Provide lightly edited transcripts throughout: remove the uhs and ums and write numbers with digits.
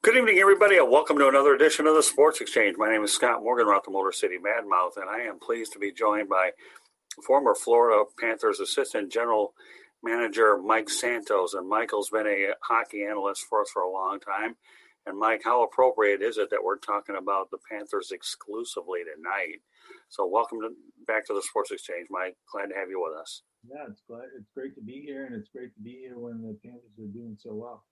Good evening, everybody, and welcome to another edition of the Sports Exchange. My name is Scott Morgan, we're at the Motor City Madmouth, and I am pleased to be joined by former Florida Panthers assistant general manager Mike Santos. And Michael's been a hockey analyst for us for a long time. And Mike, how appropriate is it that we're talking about the Panthers exclusively tonight? So welcome back to the Sports Exchange, Mike. Glad to have you with us. Yeah, it's great to be here, and it's great to be here when the Panthers are doing so well.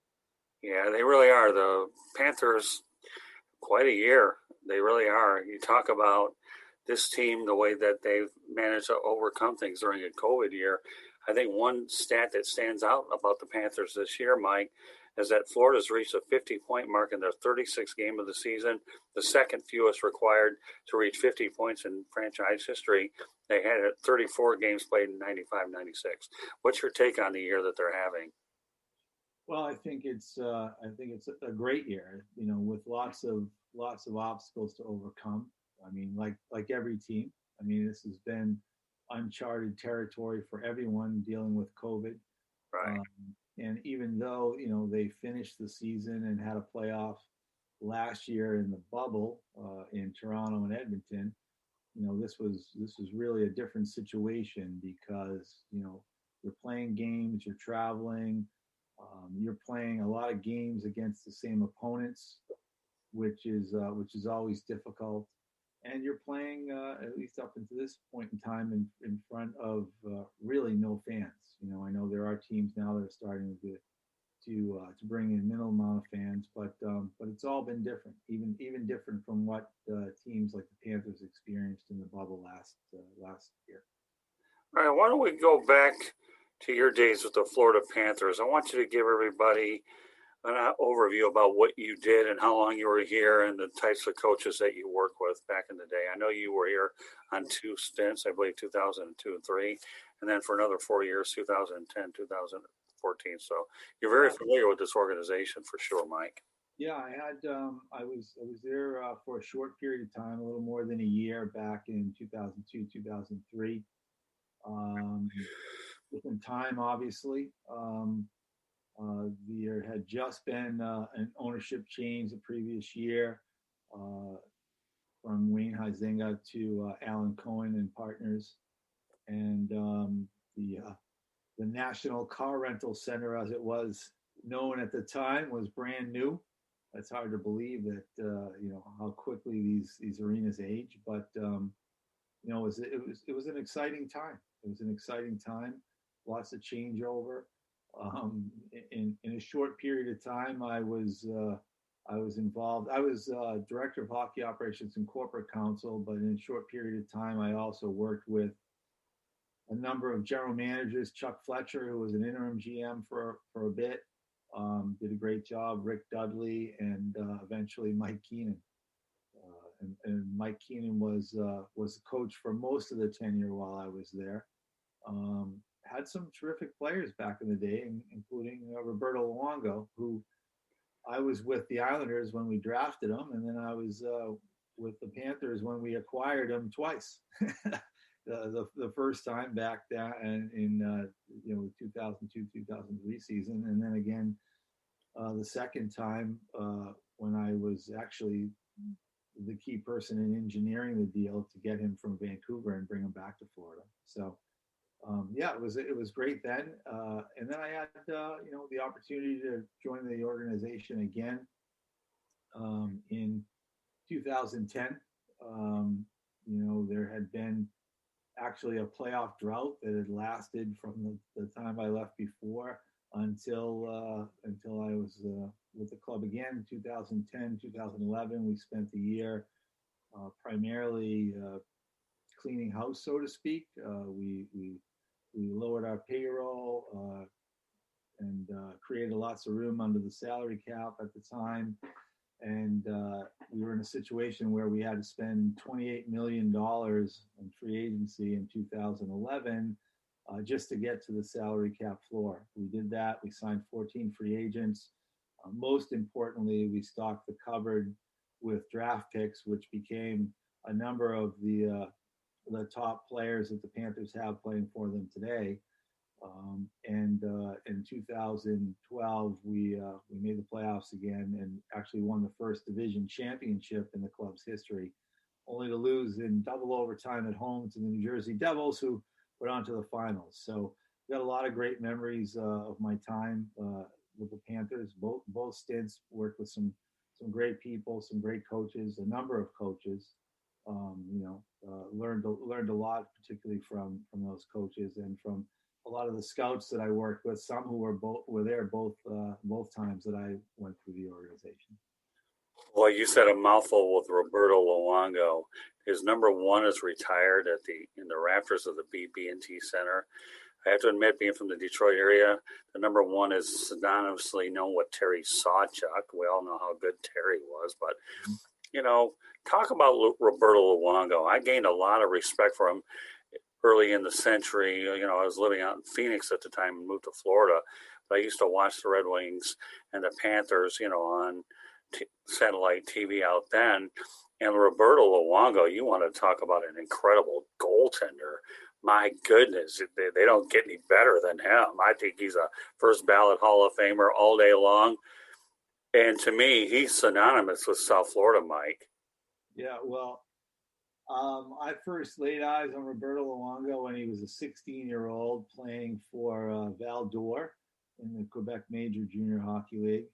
Yeah, they really are. The Panthers, quite a year. They really are. You talk about this team, the way that they've managed to overcome things during a COVID year. I think one stat that stands out about the Panthers this year, Mike, is that Florida's reached a 50-point mark in their 36th game of the season, the second fewest required to reach 50 points in franchise history. They had 34 games played in 95-96. What's your take on the year that they're having? Well, I think it's a great year, with lots of obstacles to overcome. I mean, like every team. I mean, this has been uncharted territory for everyone dealing with COVID. Right. And even though they finished the season and had a playoff last year in the bubble in Toronto and Edmonton, this was really a different situation because you're playing games, you're traveling. You're playing a lot of games against the same opponents, which is always difficult, and you're playing at least up until this point in time in front of really no fans. I know there are teams now that are starting to bring in minimal amount of fans, but it's all been different, even different from what teams like the Panthers experienced in the bubble last year. All right, why don't we go back to your days with the Florida Panthers? I want you to give everybody an overview about what you did and how long you were here and the types of coaches that you worked with back in the day. I know you were here on two stints, I believe 2002 and 3, and then for another 4 years, 2010, 2014. So you're very familiar with this organization for sure, Mike. Yeah, I was there for a short period of time, a little more than a year back in 2002, 2003. Different time, obviously. There had just been an ownership change the previous year from Wayne Huizenga to Alan Cohen and partners, and the National Car Rental Center, as it was known at the time, was brand new. It's hard to believe that how quickly these arenas age, but it was an exciting time. It was an exciting time. Lots of changeover. In a short period of time, I was involved. I was director of hockey operations and corporate counsel, but in a short period of time, I also worked with a number of general managers. Chuck Fletcher, who was an interim GM for a bit, did a great job. Rick Dudley, and eventually Mike Keenan. And Mike Keenan was the coach for most of the tenure while I was there. Had some terrific players back in the day, including Roberto Luongo, who I was with the Islanders when we drafted him, and then I was with the Panthers when we acquired him twice. the first time back there in 2002-2003 season, and then again the second time when I was actually the key person in engineering the deal to get him from Vancouver and bring him back to Florida. So it was great then, and then I had the opportunity to join the organization again in 2010. There had been actually a playoff drought that had lasted from the time I left before until I was with the club again in 2010, 2011. We spent the year primarily cleaning house, so to speak. We lowered our payroll and created lots of room under the salary cap at the time. And we were in a situation where we had to spend $28 million in free agency in 2011 just to get to the salary cap floor. We did that. We signed 14 free agents. Most importantly, we stocked the cupboard with draft picks, which became a number of the top players that the Panthers have playing for them today. And in 2012, we made the playoffs again and actually won the first division championship in the club's history, only to lose in double overtime at home to the New Jersey Devils, who went on to the finals. So we got a lot of great memories of my time with the Panthers. Both stints worked with some great people, some great coaches, a number of coaches. Learned a lot, particularly from those coaches and from a lot of the scouts that I worked with. Some who were there both times that I went through the organization. Well, you said a mouthful with Roberto Luongo. His number one is retired in the rafters of the BB&T Center. I have to admit, being from the Detroit area, the number one is synonymously known with Terry Sawchuk. We all know how good Terry was, but talk about Roberto Luongo. I gained a lot of respect for him early in the century. I was living out in Phoenix at the time and moved to Florida, but I used to watch the Red Wings and the Panthers, on satellite TV out then. And Roberto Luongo, you want to talk about an incredible goaltender. My goodness, they don't get any better than him. I think he's a first ballot Hall of Famer all day long. And to me, he's synonymous with South Florida, Mike. Yeah, well, I first laid eyes on Roberto Luongo when he was a 16-year-old playing for Val d'Or in the Quebec Major Junior Hockey League.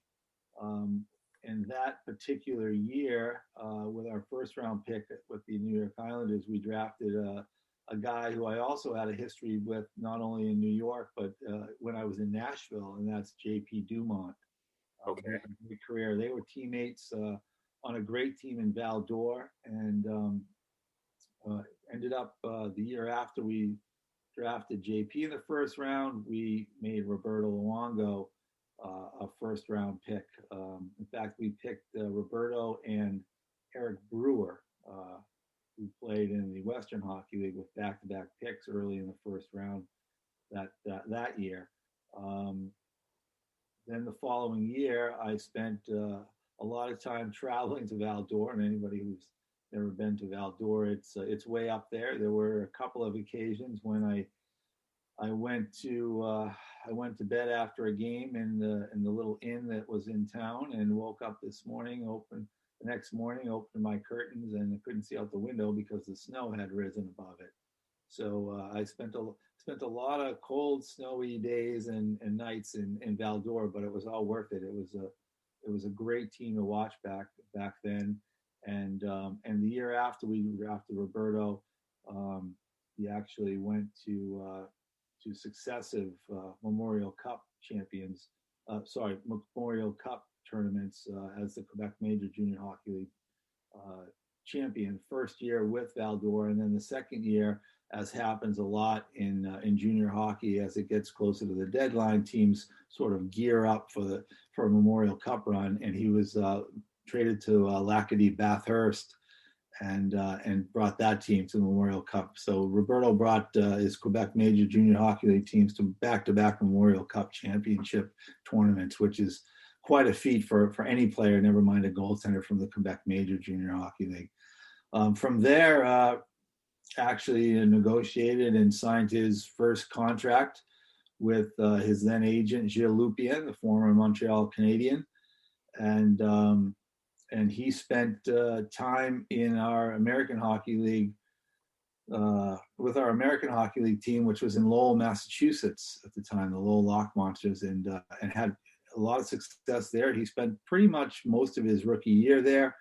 And that particular year, with our first-round pick with the New York Islanders, we drafted a guy who I also had a history with, not only in New York, but when I was in Nashville, and that's J.P. Dumont. Okay. Great career. They were teammates on a great team in Val d'Or, and ended up the year after we drafted JP in the first round, we made Roberto Luongo a first round pick. In fact, we picked Roberto and Eric Brewer, who played in the Western Hockey League, with back-to-back picks early in the first round that year. Then the following year, I spent a lot of time traveling to Val d'Or, and anybody who's never been to Val d'Or, it's way up there. There were a couple of occasions when I went to bed after a game in the little inn that was in town, and woke up the next morning, opened my curtains, and I couldn't see out the window because the snow had risen above it. So I spent a lot of cold, snowy days and nights in Val d'Or, but it was all worth it. It was a great team to watch back then. And the year after we drafted Roberto, he actually went to successive Memorial Cup tournaments as the Quebec Major Junior Hockey League champion. First year with Val d'Or, and then the second year, as happens a lot in junior hockey, as it gets closer to the deadline, teams sort of gear up for a Memorial Cup run, and he was traded to Lacadie Bathurst and brought that team to the Memorial Cup. So Roberto brought his Quebec Major Junior Hockey League teams to back-to-back Memorial Cup championship tournaments, which is quite a feat for any player, never mind a goaltender from the Quebec Major Junior Hockey League. From there, actually negotiated and signed his first contract with his then agent, Gilles Lupien, the former Montreal Canadien. And he spent time in our American Hockey League with our American Hockey League team, which was in Lowell, Massachusetts at the time, the Lowell Lock Monsters, and had a lot of success there. He spent pretty much most of his rookie year there.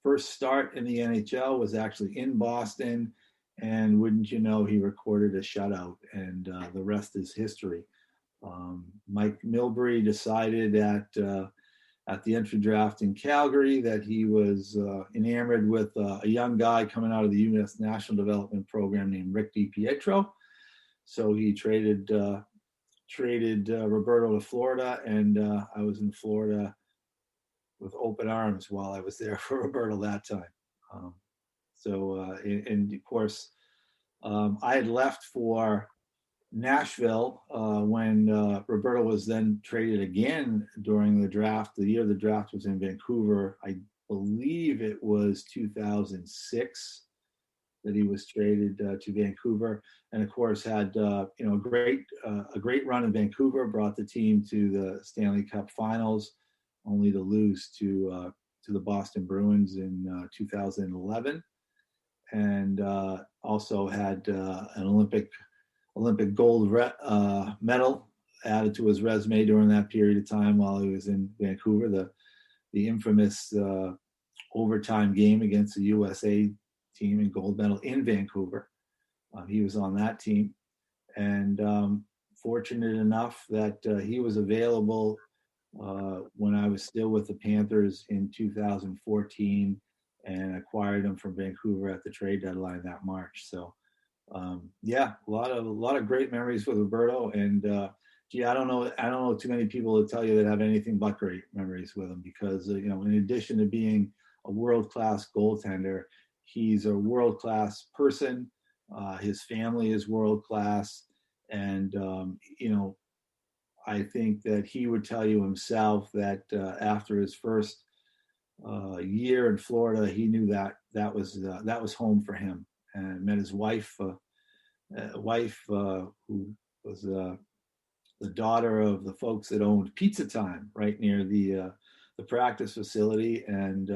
First start in the NHL was actually in Boston, and wouldn't you know, he recorded a shutout, and the rest is history. Mike Milbury decided at the entry draft in Calgary that he was enamored with a young guy coming out of the U.S. National Development Program named Rick DiPietro. So he traded Roberto to Florida, and I was in Florida with open arms while I was there for Roberto that time. And of course, I had left for Nashville when Roberto was then traded again during the draft. The year the draft was in Vancouver. I believe it was 2006 that he was traded to Vancouver, and of course had a great run in Vancouver, brought the team to the Stanley Cup Finals, only to lose to the Boston Bruins in 2011, and also had an Olympic gold medal added to his resume during that period of time while he was in Vancouver. The infamous overtime game against the USA team and gold medal in Vancouver. He was on that team, and fortunate enough that he was available when I was still with the Panthers in 2014, and acquired him from Vancouver at the trade deadline that March. So, a lot of great memories with Roberto, and I don't know too many people to tell you that have anything but great memories with him, because in addition to being a world-class goaltender, he's a world-class person. His family is world-class, and I think that he would tell you himself that after his first year in Florida, he knew that was home for him, and met his wife, who was the daughter of the folks that owned Pizza Time right near the practice facility, and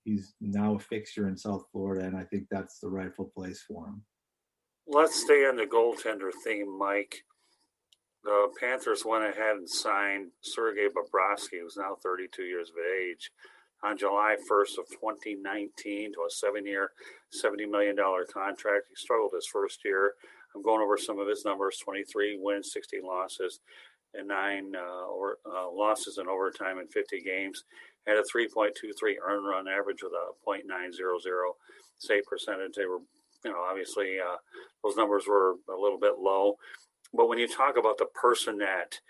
he's now a fixture in South Florida, and I think that's the rightful place for him. Let's stay on the goaltender theme, Mike. The Panthers went ahead and signed Sergey Bobroski, who's now 32 years of age, on July 1st of 2019 to a 7-year, $70 million contract. He struggled his first year. I'm going over some of his numbers: 23 wins, 16 losses, and 9 losses in overtime in 50 games. Had a 3.23 earned run average with a .900 save percentage. They were, obviously those numbers were a little bit low. But when you talk about the person that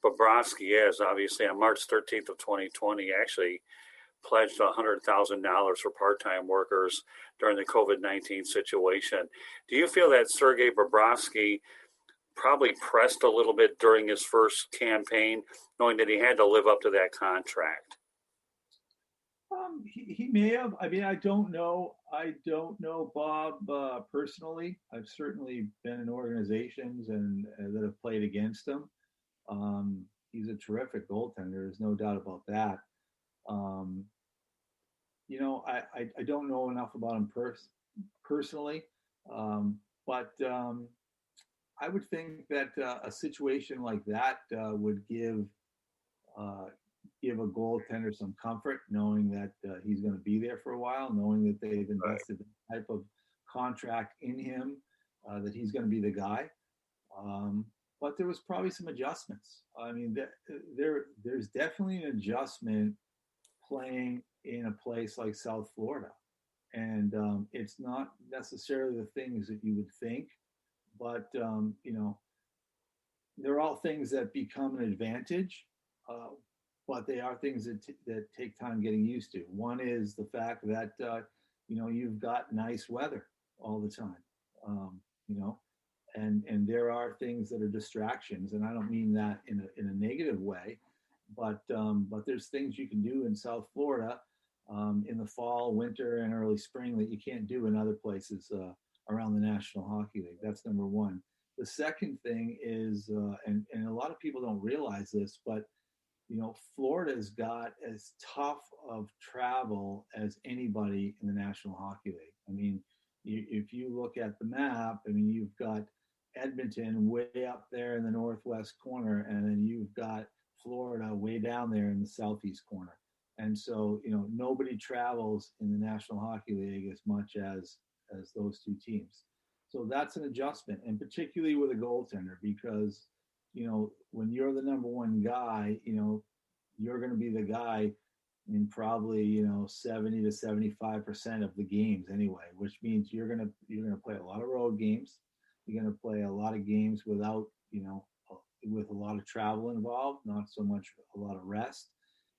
Bobroski is, obviously on March 13th of 2020, actually pledged $100,000 for part-time workers during the COVID-19 situation. Do you feel that Sergey Bobroski probably pressed a little bit during his first campaign, knowing that he had to live up to that contract? He may have. I mean, I don't know Bob personally. I've certainly been in organizations and that have played against him. He's a terrific goaltender. There's no doubt about that. I don't know enough about him personally, but I would think that a situation like that would give a goaltender some comfort, knowing that he's going to be there for a while, knowing that they've invested the type of contract in him, that he's going to be the guy. But there was probably some adjustments. I mean, there's definitely an adjustment playing in a place like South Florida. And it's not necessarily the things that you would think, but, they're all things that become an advantage. But they are things that take time getting used to. One is the fact that you've got nice weather all the time, and there are things that are distractions, and I don't mean that in a negative way, but there's things you can do in South Florida in the fall, winter, and early spring that you can't do in other places around the National Hockey League. That's number one. The second thing is, and a lot of people don't realize this, but Florida's got as tough of travel as anybody in the National Hockey League. I mean, if you look at the map, I mean, you've got Edmonton way up there in the northwest corner, and then you've got Florida way down there in the southeast corner. And so, nobody travels in the National Hockey League as much as those two teams. So that's an adjustment, and particularly with a goaltender, because when you're the number one guy, you're going to be the guy in probably 70 to 75% of the games anyway, which means you're going to play a lot of road games. You're going to play a lot of games without with a lot of travel involved, not so much a lot of rest,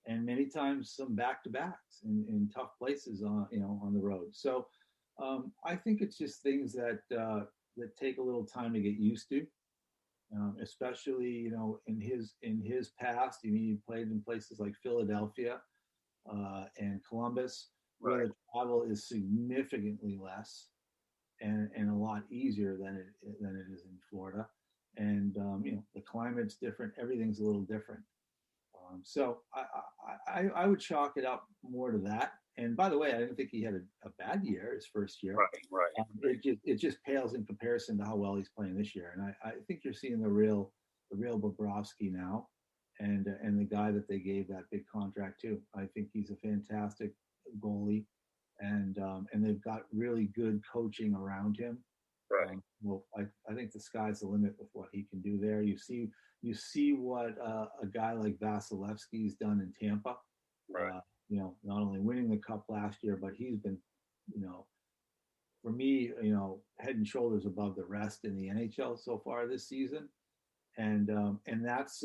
and many times some back-to-backs in tough places on the road. So I think it's just things that take a little time to get used to. Especially in his past. I mean, he played in places like Philadelphia and Columbus, where the travel is significantly less. and a lot easier than it is in Florida. And the climate's different. Everything's a little different. So I would chalk it up more to that. And by the way, I didn't think he had a bad year his first year. Right. It just pales in comparison to how well he's playing this year. And I think you're seeing the real Bobrovsky now, and the guy that they gave that big contract to. I think he's a fantastic goalie, and they've got really good coaching around him. Right. Well, I think the sky's the limit with what he can do there. You see what a guy like Vasilevsky's done in Tampa. Right. Not only winning the cup last year, but he's been, for me, head and shoulders above the rest in the NHL so far this season. And that's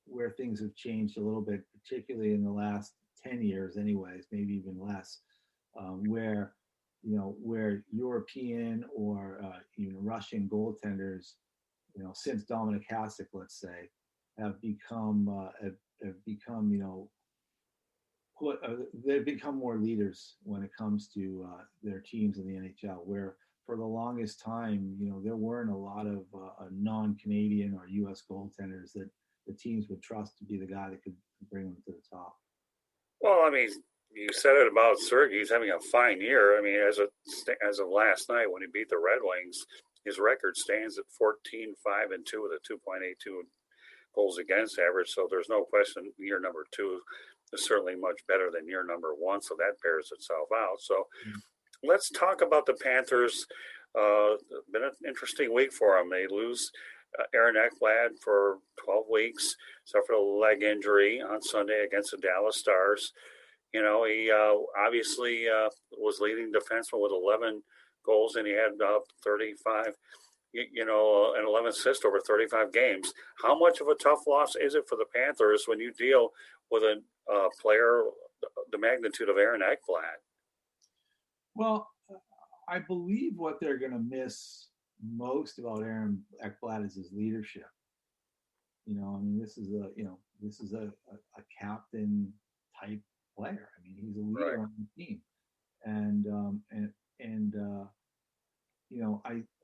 where things have changed a little bit, particularly in the last 10 years, anyways, maybe even less, where European or even Russian goaltenders, since Dominic Hasek, let's say, have become they've become more leaders when it comes to their teams in the NHL. Where for the longest time, there weren't a lot of non-Canadian or U.S. goaltenders that the teams would trust to be the guy that could bring them to the top. Well, I mean, you said it about Sergey. He's having a fine year. I mean, as of last night when he beat the Red Wings, his record stands at 14-5-2 with a 2.82 goals against average. So there's no question year number 2 is certainly much better than year number 1. So that bears itself out. So let's talk about the Panthers. Been an interesting week for them. They lose Aaron Ekblad for 12 weeks, suffered a leg injury on Sunday against the Dallas Stars. He obviously was leading defenseman with 11 goals, and he had 35, and 11 assists over 35 games. How much of a tough loss is it for the Panthers when you deal with a player the magnitude of Aaron Ekblad? Well, I believe what they're going to miss most about Aaron Ekblad is his leadership. This is a captain type player. I mean, he's a leader on the team, and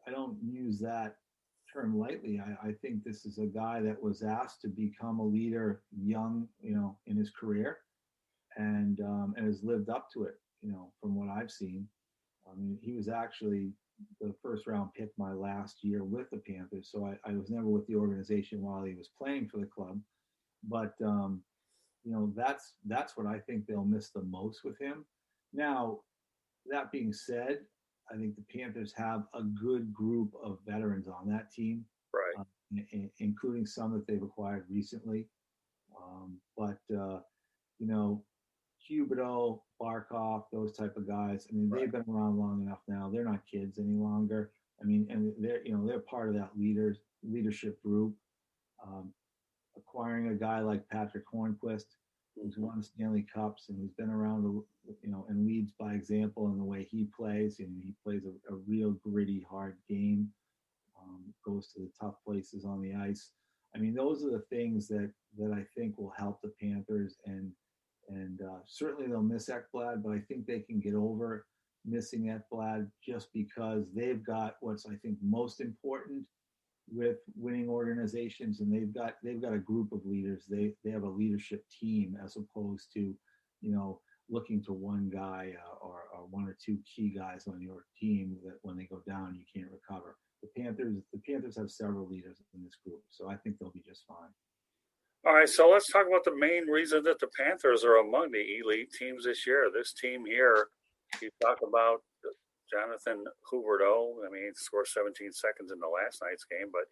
I don't use that term lightly. I think this is a guy that was asked to become a leader young, in his career, and has lived up to it. From what I've seen, I mean, he was actually the first round pick my last year with the Panthers. So I was never with the organization while he was playing for the club. But, that's what I think they'll miss the most with him. Now, that being said, I think the Panthers have a good group of veterans on that team, right? Including some that they've acquired recently. Huberdeau, Barkov, those type of guys. I mean, they've been around long enough now. They're not kids any longer. I mean, and they're part of that leadership group. Acquiring a guy like Patrick Hornquist, who's won Stanley Cups and who's been around, and leads by example in the way he plays. And he plays a real gritty, hard game. Goes to the tough places on the ice. I mean, those are the things that I think will help the Panthers, and certainly they'll miss Ekblad, but I think they can get over missing Ekblad just because they've got what's, I think, most important with winning organizations, and they've got a group of leaders. They have a leadership team as opposed to, looking to one guy or one or two key guys on your team that when they go down you can't recover. The Panthers have several leaders in this group, so I think they'll be just fine. All right, so let's talk about the main reason that the Panthers are among the elite teams this year. This team here, you talk about Jonathan Huberdeau. I mean, he scored 17 seconds in the last night's game, but,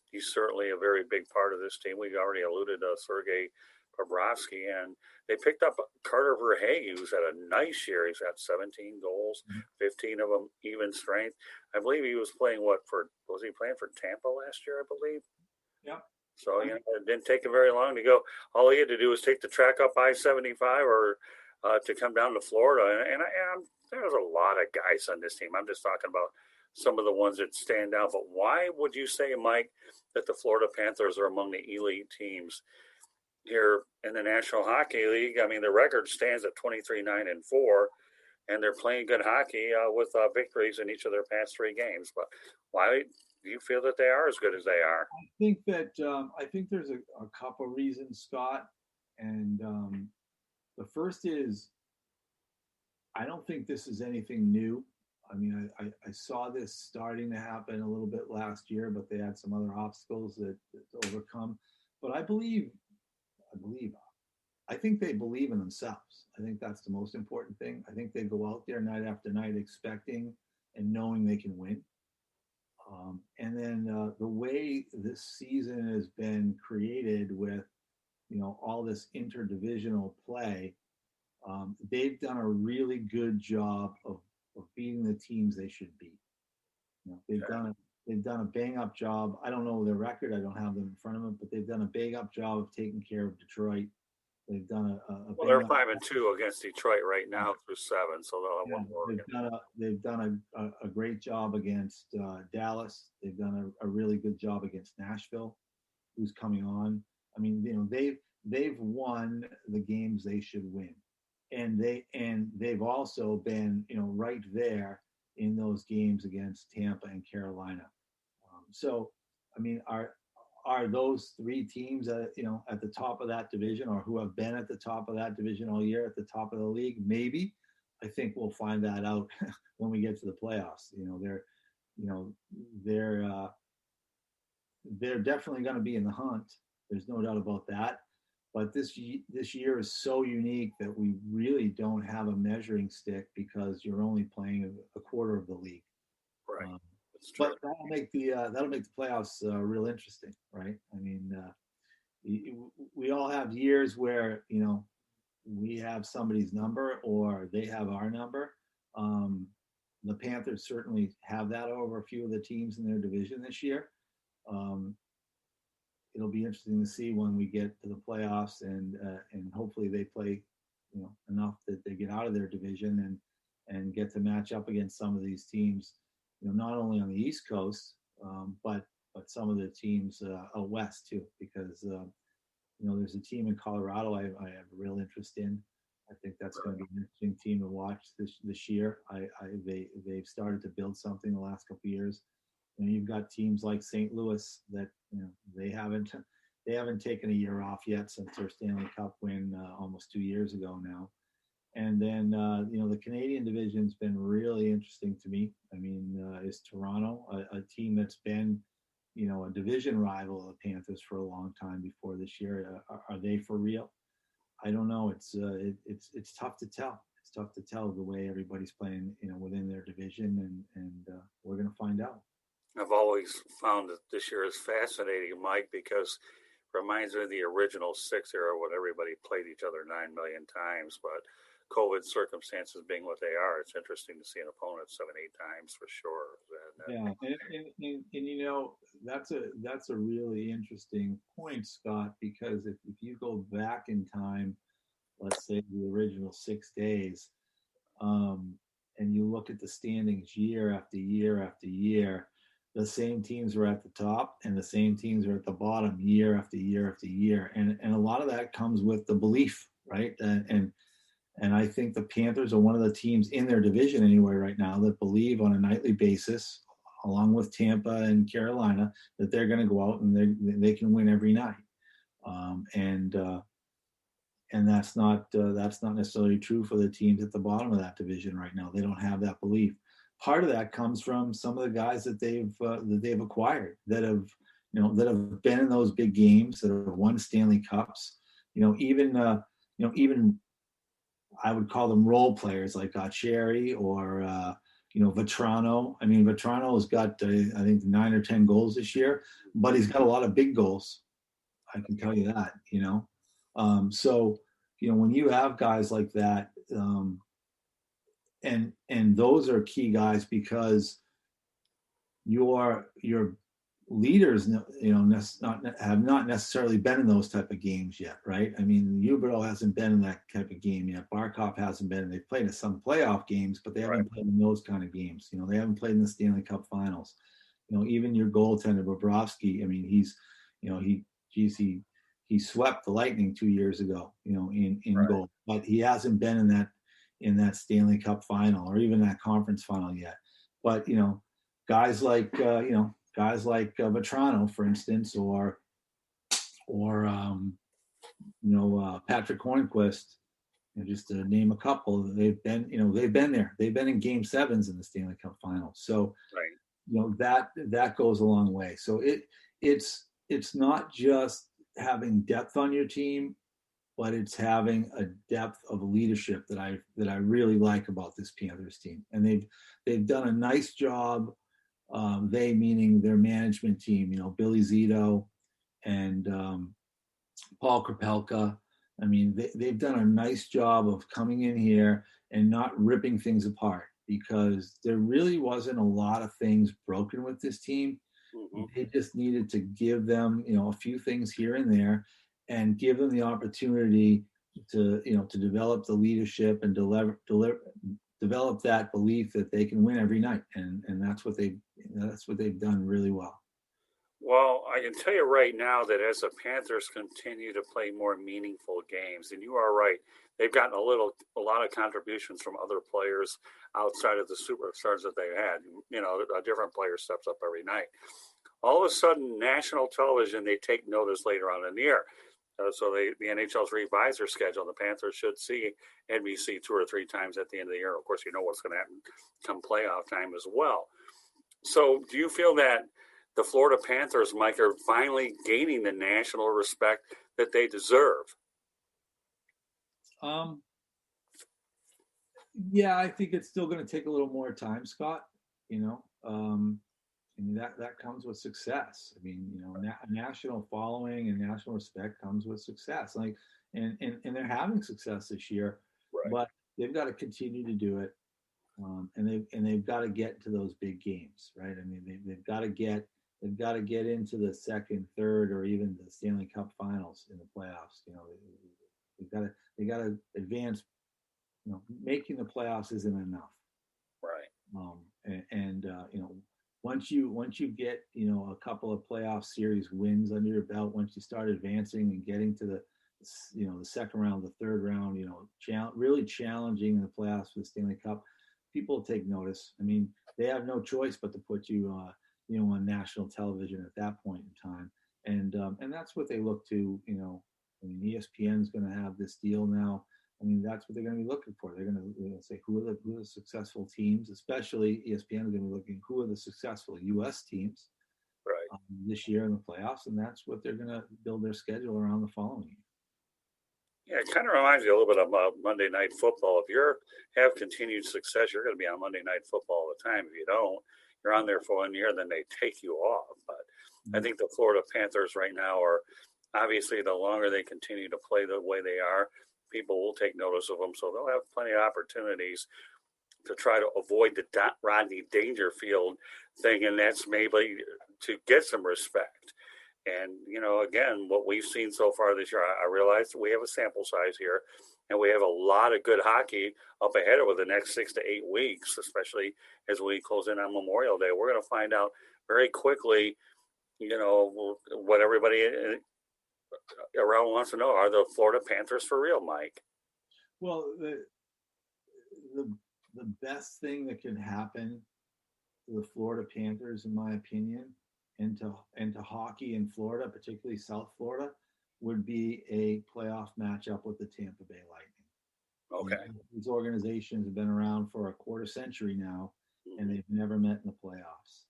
he's certainly a very big part of this team. We already alluded to Sergey Bobroski, and they picked up Carter Verhaeghe, who's had a nice year. He's got 17 goals, 15 of them even strength. I believe he was playing was he playing for Tampa last year, I believe? Yeah. So, it didn't take him very long to go. All he had to do was take the track up I-75 or to come down to Florida. And there's a lot of guys on this team. I'm just talking about some of the ones that stand out. But why would you say, Mike, that the Florida Panthers are among the elite teams here in the National Hockey League? I mean, the record stands at 23-9-4. and they're playing good hockey with victories in each of their past 3 games. But why do you feel that they are as good as they are? I think there's a couple reasons, Scott, and the first is I don't think this is anything new. I mean, I saw this starting to happen a little bit last year, but they had some other obstacles to overcome. But I think they believe in themselves. I think that's the most important thing. I think they go out there night after night expecting and knowing they can win. And then the way this season has been created with, all this interdivisional play, they've done a really good job of beating the teams they should beat. They've done a bang up job. I don't know their record. I don't have them in front of them, but they've done a bang up job of taking care of Detroit. They've done well, they're 5-2 against Detroit right now through 7, so they'll have one more. They've done a great job against Dallas. They've done a really good job against Nashville, who's coming on. I mean, they've won the games they should win, and they've also been right there in those games against Tampa and Carolina. So, I mean, are those 3 teams at the top of that division, or who have been at the top of that division all year at the top of the league? Maybe. I think we'll find that out when we get to the playoffs. They're definitely going to be in the hunt. There's no doubt about that. But this year is so unique that we really don't have a measuring stick because you're only playing a quarter of the league. Right. But that'll make the playoffs real interesting, right? I mean, we all have years where we have somebody's number or they have our number. The Panthers certainly have that over a few of the teams in their division this year. It'll be interesting to see when we get to the playoffs, and hopefully they play enough that they get out of their division and get to match up against some of these teams. Not only on the East Coast, but some of the teams out west too, because there's a team in Colorado I have a real interest in. I think that's going to be an interesting team to watch this year. They've started to build something the last couple of years. You've got teams like St. Louis that they haven't taken a year off yet since their Stanley Cup win almost 2 years ago now. And then, the Canadian division's been really interesting to me. I mean, is Toronto a team that's been, a division rival of the Panthers for a long time before this year? Are they for real? I don't know. It's tough to tell. It's tough to tell the way everybody's playing, within their division, and we're going to find out. I've always found that this year is fascinating, Mike, because it reminds me of the original 6 era when everybody played each other 9 million times, but COVID circumstances being what they are, it's interesting to see an opponent 7, 8 times for sure. That's a really interesting point, Scott, because if you go back in time, let's say the original 6 days, and you look at the standings year after year after year, the same teams were at the top and the same teams are at the bottom year after year after year. And a lot of that comes with the belief, right? And I think the Panthers are one of the teams in their division anyway right now that believe on a nightly basis, along with Tampa and Carolina, that they're going to go out and they can win every night. And that's not necessarily true for the teams at the bottom of that division right now. They don't have that belief. Part of that comes from some of the guys that they've acquired that have been in those big games, that have won Stanley Cups. Even I would call them role players like Cherry or Vetrano. I mean, Vetrano's got I think 9 or 10 goals this year, but he's got a lot of big goals. I can tell you that. So when you have guys like that, and those are key guys because your leaders, have not necessarily been in those type of games yet, right? I mean, Huberdeau hasn't been in that type of game yet. Barkov hasn't been. They've played in some playoff games, but they haven't played in those kind of games. They haven't played in the Stanley Cup Finals. Even your goaltender Bobroski. I mean, he swept the Lightning 2 years ago. In goal, but he hasn't been in in that Stanley Cup final or even that conference final yet. But guys like Vetrano, for instance, or Patrick Hornquist, just to name a couple, they've been there. They've been in Game 7s in the Stanley Cup final. So Right. that goes a long way. So it's not just having depth on your team, but it's having a depth of leadership that I really like about this Panthers team. And they've done a nice job. They meaning their management team. Billy Zedo and Paul Krapelka. I mean, they've done a nice job of coming in here and not ripping things apart, because there really wasn't a lot of things broken with this team. Mm-hmm. They just needed to give them, a few things here and there, and give them the opportunity to develop the leadership and develop that belief that they can win every night, and that's what they've done really well. Well, I can tell you right now that as the Panthers continue to play more meaningful games, and you are right, they've gotten a lot of contributions from other players outside of the superstars that they had. A different player steps up every night. All of a sudden, national television, they take notice later on in the year. So the NHL's revised their schedule. The Panthers should see NBC 2 or 3 times at the end of the year. Of course, you know what's going to happen come playoff time as well. So do you feel that the Florida Panthers, Mike, are finally gaining the national respect that they deserve? Yeah, I think it's still going to take a little more time, Scott. That comes with success. I mean, national following and national respect comes with success. And they're having success this year, right. But they've got to continue to do it, and they've got to get to those big games, right? I mean, they've got to get into the second, third, or even the Stanley Cup Finals in the playoffs. They got to advance. Making the playoffs isn't enough, right? Once you get a couple of playoff series wins under your belt, once you start advancing and getting to the second round, the third round, really challenging in the playoffs for the Stanley Cup, people take notice. I mean, they have no choice but to put you on national television at that point in time, and that's what they look to. I mean, ESPN is going to have this deal now. I mean, that's what they're going to be looking for. They're going to say who are the successful teams, especially ESPN is going to be looking who are the successful U.S. teams this year in the playoffs, and that's what they're going to build their schedule around the following year. Yeah, it kind of reminds me a little bit of Monday Night Football. If you have continued success, you're going to be on Monday Night Football all the time. If you don't, you're on there for 1 year, then they take you off. But I think the Florida Panthers right now are obviously, the longer they continue to play the way they are, people will take notice of them. So they'll have plenty of opportunities to try to avoid the Rodney Dangerfield thing, and that's maybe to get some respect. And, again, what we've seen so far this year, I realize we have a sample size here, and we have a lot of good hockey up ahead over the next 6 to 8 weeks, especially as we close in on Memorial Day. We're going to find out very quickly, what everybody around wants to know. Are the Florida Panthers for real, Mike? Well, the best thing that can happen to the Florida Panthers, in my opinion, and to hockey in Florida, particularly South Florida, would be a playoff matchup with the Tampa Bay Lightning. Okay. These organizations have been around for a quarter century now, and they've never met in the playoffs.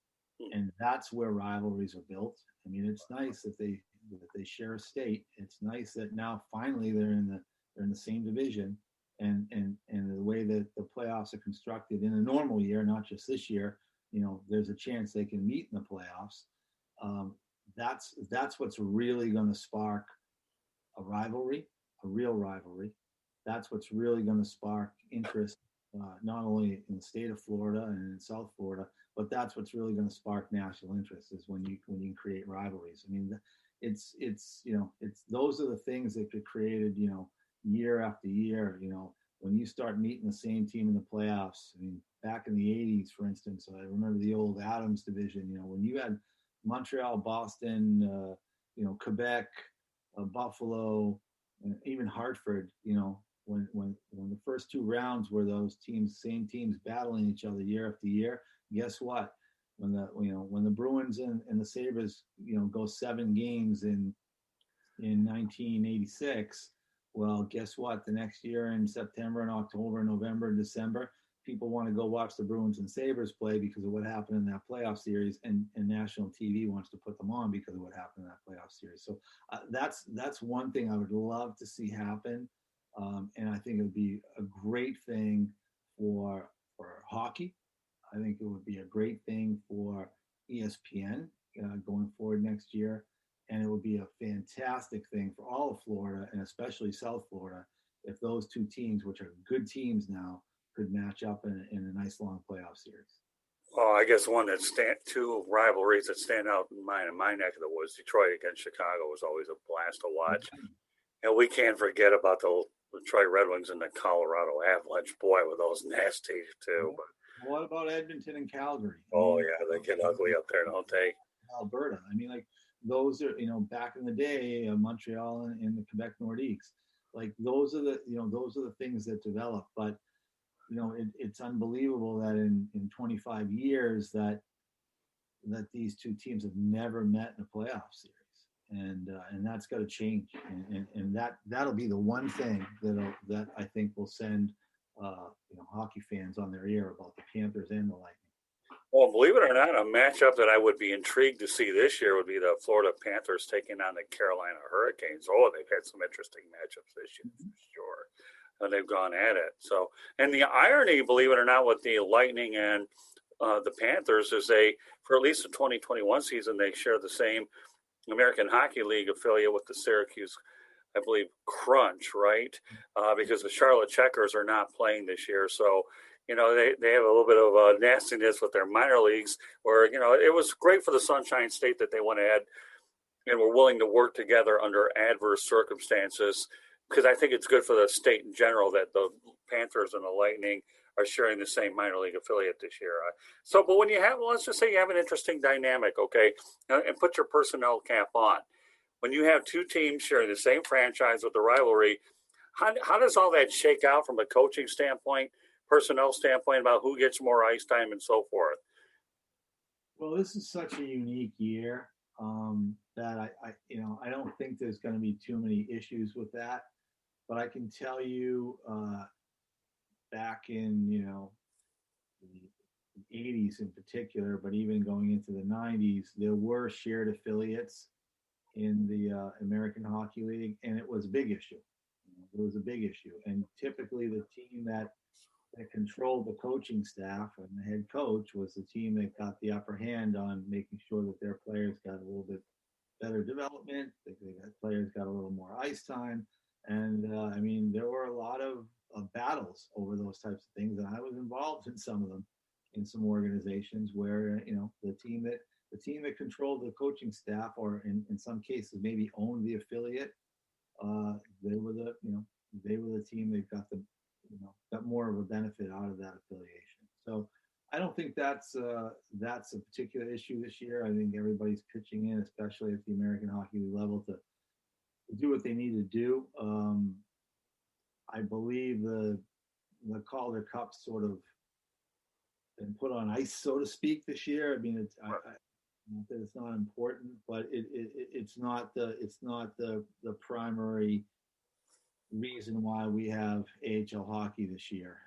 And that's where rivalries are built. I mean, it's nice that they share a state. It's nice that now finally they're in the same division, and the way that the playoffs are constructed in a normal year, not just this year, there's a chance they can meet in the playoffs. That's what's really going to spark a rivalry, a real rivalry. That's what's really going to spark interest, not only in the state of Florida and in South Florida, but that's what's really going to spark national interest, is when you create rivalries. I mean, it's those are the things that get created, year after year. When you start meeting the same team in the playoffs. I mean, back in the 80s, for instance, I remember the old Adams division. When you had Montreal, Boston, Quebec, Buffalo, even Hartford, when the first two rounds were those same teams battling each other year after year, guess what? When the Bruins and the Sabres, go 7 games in 1986, well, guess what? The next year in September and October, November, and December, people want to go watch the Bruins and Sabres play because of what happened in that playoff series, and national TV wants to put them on because of what happened in that playoff series. So that's one thing I would love to see happen, and I think it would be a great thing for hockey. I think it would be a great thing for ESPN going forward next year, and it would be a fantastic thing for all of Florida, and especially South Florida, if those two teams, which are good teams now, could match up in a nice long playoff series. Well, I guess two rivalries that stand out in my neck of the woods, Detroit against Chicago, was always a blast to watch. And we can't forget about the Detroit Red Wings and the Colorado Avalanche. Boy, were those nasty too. But what about Edmonton and Calgary? They get ugly up there, don't they? Alberta. Those are, back in the day, Montreal and the Quebec Nordiques. Like those are the things that develop. But it's unbelievable that in 25 years that these two teams have never met in a playoff series, and that's got to change, and that'll be the one thing that I think will send hockey fans on their ear about the Panthers and the Lightning. Well, believe it or not, a matchup that I would be intrigued to see this year would be the Florida Panthers taking on the Carolina Hurricanes. Oh, they've had some interesting matchups this year, for sure. And they've gone at it. So, and the irony, believe it or not, with the Lightning and the Panthers is for at least the 2021 season, they share the same American Hockey League affiliate with the Syracuse, I believe, Crunch, right? Because the Charlotte Checkers are not playing this year. So, they have a little bit of nastiness with their minor leagues where, it was great for the Sunshine State that they went ahead and were willing to work together under adverse circumstances, because I think it's good for the state in general that the Panthers and the Lightning are sharing the same minor league affiliate this year. But when let's just say you have an interesting dynamic, okay, and put your personnel cap on. When you have two teams sharing the same franchise with the rivalry, how does all that shake out from a coaching standpoint, personnel standpoint, about who gets more ice time and so forth? Well, this is such a unique year that I don't think there's going to be too many issues with that. But I can tell you, back in the 80s in particular, but even going into the 90s, there were shared affiliates in the American Hockey League, and it was a big issue. It was a big issue, and typically the team that controlled the coaching staff and the head coach was the team that got the upper hand on making sure that their players got a little bit better development, players got a little more ice time. And there were a lot of battles over those types of things, and I was involved in some of them, in some organizations where the team that controlled the coaching staff, or in some cases maybe owned the affiliate, they were the team that got more of a benefit out of that affiliation. So I don't think that's a particular issue this year. I think everybody's pitching in, especially at the American Hockey League level, to do what they need to do. I believe the Calder Cup sort of been put on ice, so to speak, this year. Not that it's not important, but it's not the primary reason why we have AHL hockey this year.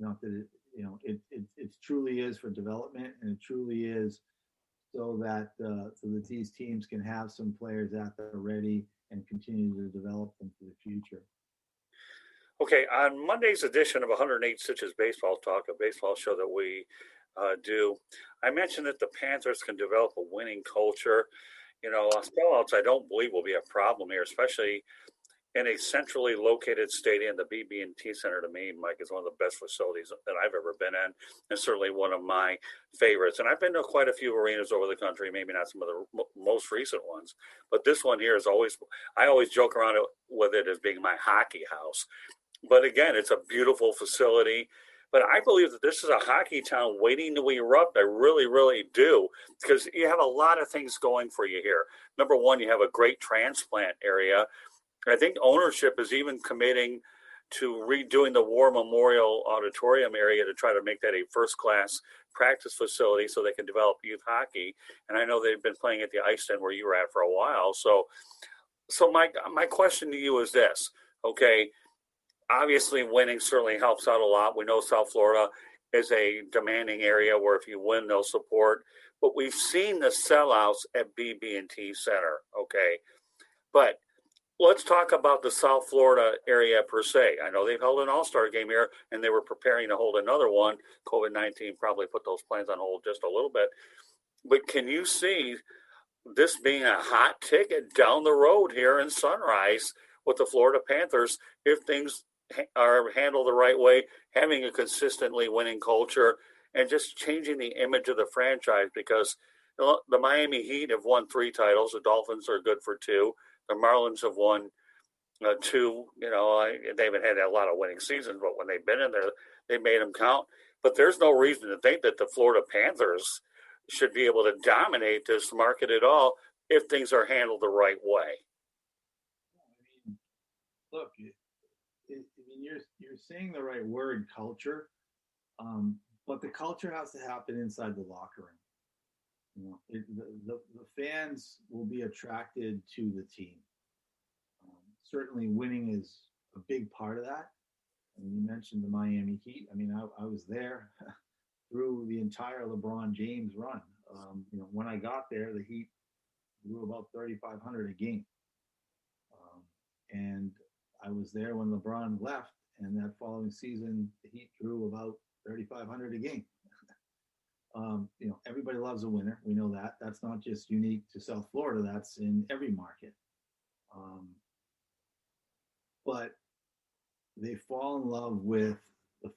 Not that it truly is for development, and it truly is so that these teams can have some players out there ready and continue to develop them for the future. Okay, on Monday's edition of 108 Stitches Baseball Talk, a baseball show that we do, I mentioned that the Panthers can develop a winning culture. Sellouts I don't believe will be a problem here, especially in a centrally located stadium. The BB&T Center, to me, Mike, is one of the best facilities that I've ever been in, and certainly one of my favorites. And I've been to quite a few arenas over the country, maybe not some of the most recent ones, but this one here is I always joke around with it as being my hockey house. But again, it's a beautiful facility. But I believe that this is a hockey town waiting to erupt. I really, really do, because you have a lot of things going for you here. Number one, you have a great transplant area. I think ownership is even committing to redoing the War Memorial Auditorium area to try to make that a first-class practice facility so they can develop youth hockey. And I know they've been playing at the ice den where you were at for a while. So my question to you is this, okay? Obviously, winning certainly helps out a lot. We know South Florida is a demanding area where if you win, they'll support. But we've seen the sellouts at BB&T Center, okay? But let's talk about the South Florida area per se. I know they've held an all-star game here, and they were preparing to hold another one. COVID-19 probably put those plans on hold just a little bit. But can you see this being a hot ticket down the road here in Sunrise with the Florida Panthers if things are handled the right way, having a consistently winning culture, and just changing the image of the franchise? Because the Miami Heat have won 3 titles. The Dolphins are good for 2. The Marlins have won 2. They haven't had a lot of winning seasons, but when they've been in there, they made them count. But there's no reason to think that the Florida Panthers should be able to dominate this market at all if things are handled the right way. I mean, look, you're saying the right word, culture, but the culture has to happen inside the locker room. The fans will be attracted to the team. Certainly, winning is a big part of that. And you mentioned the Miami Heat. I mean, I was there through the entire LeBron James run. When I got there, the Heat drew about 3,500 a game. And I was there when LeBron left, and that following season, the Heat drew about 3,500 a game. Everybody loves a winner. We know that. That's not just unique to South Florida. That's in every market. But the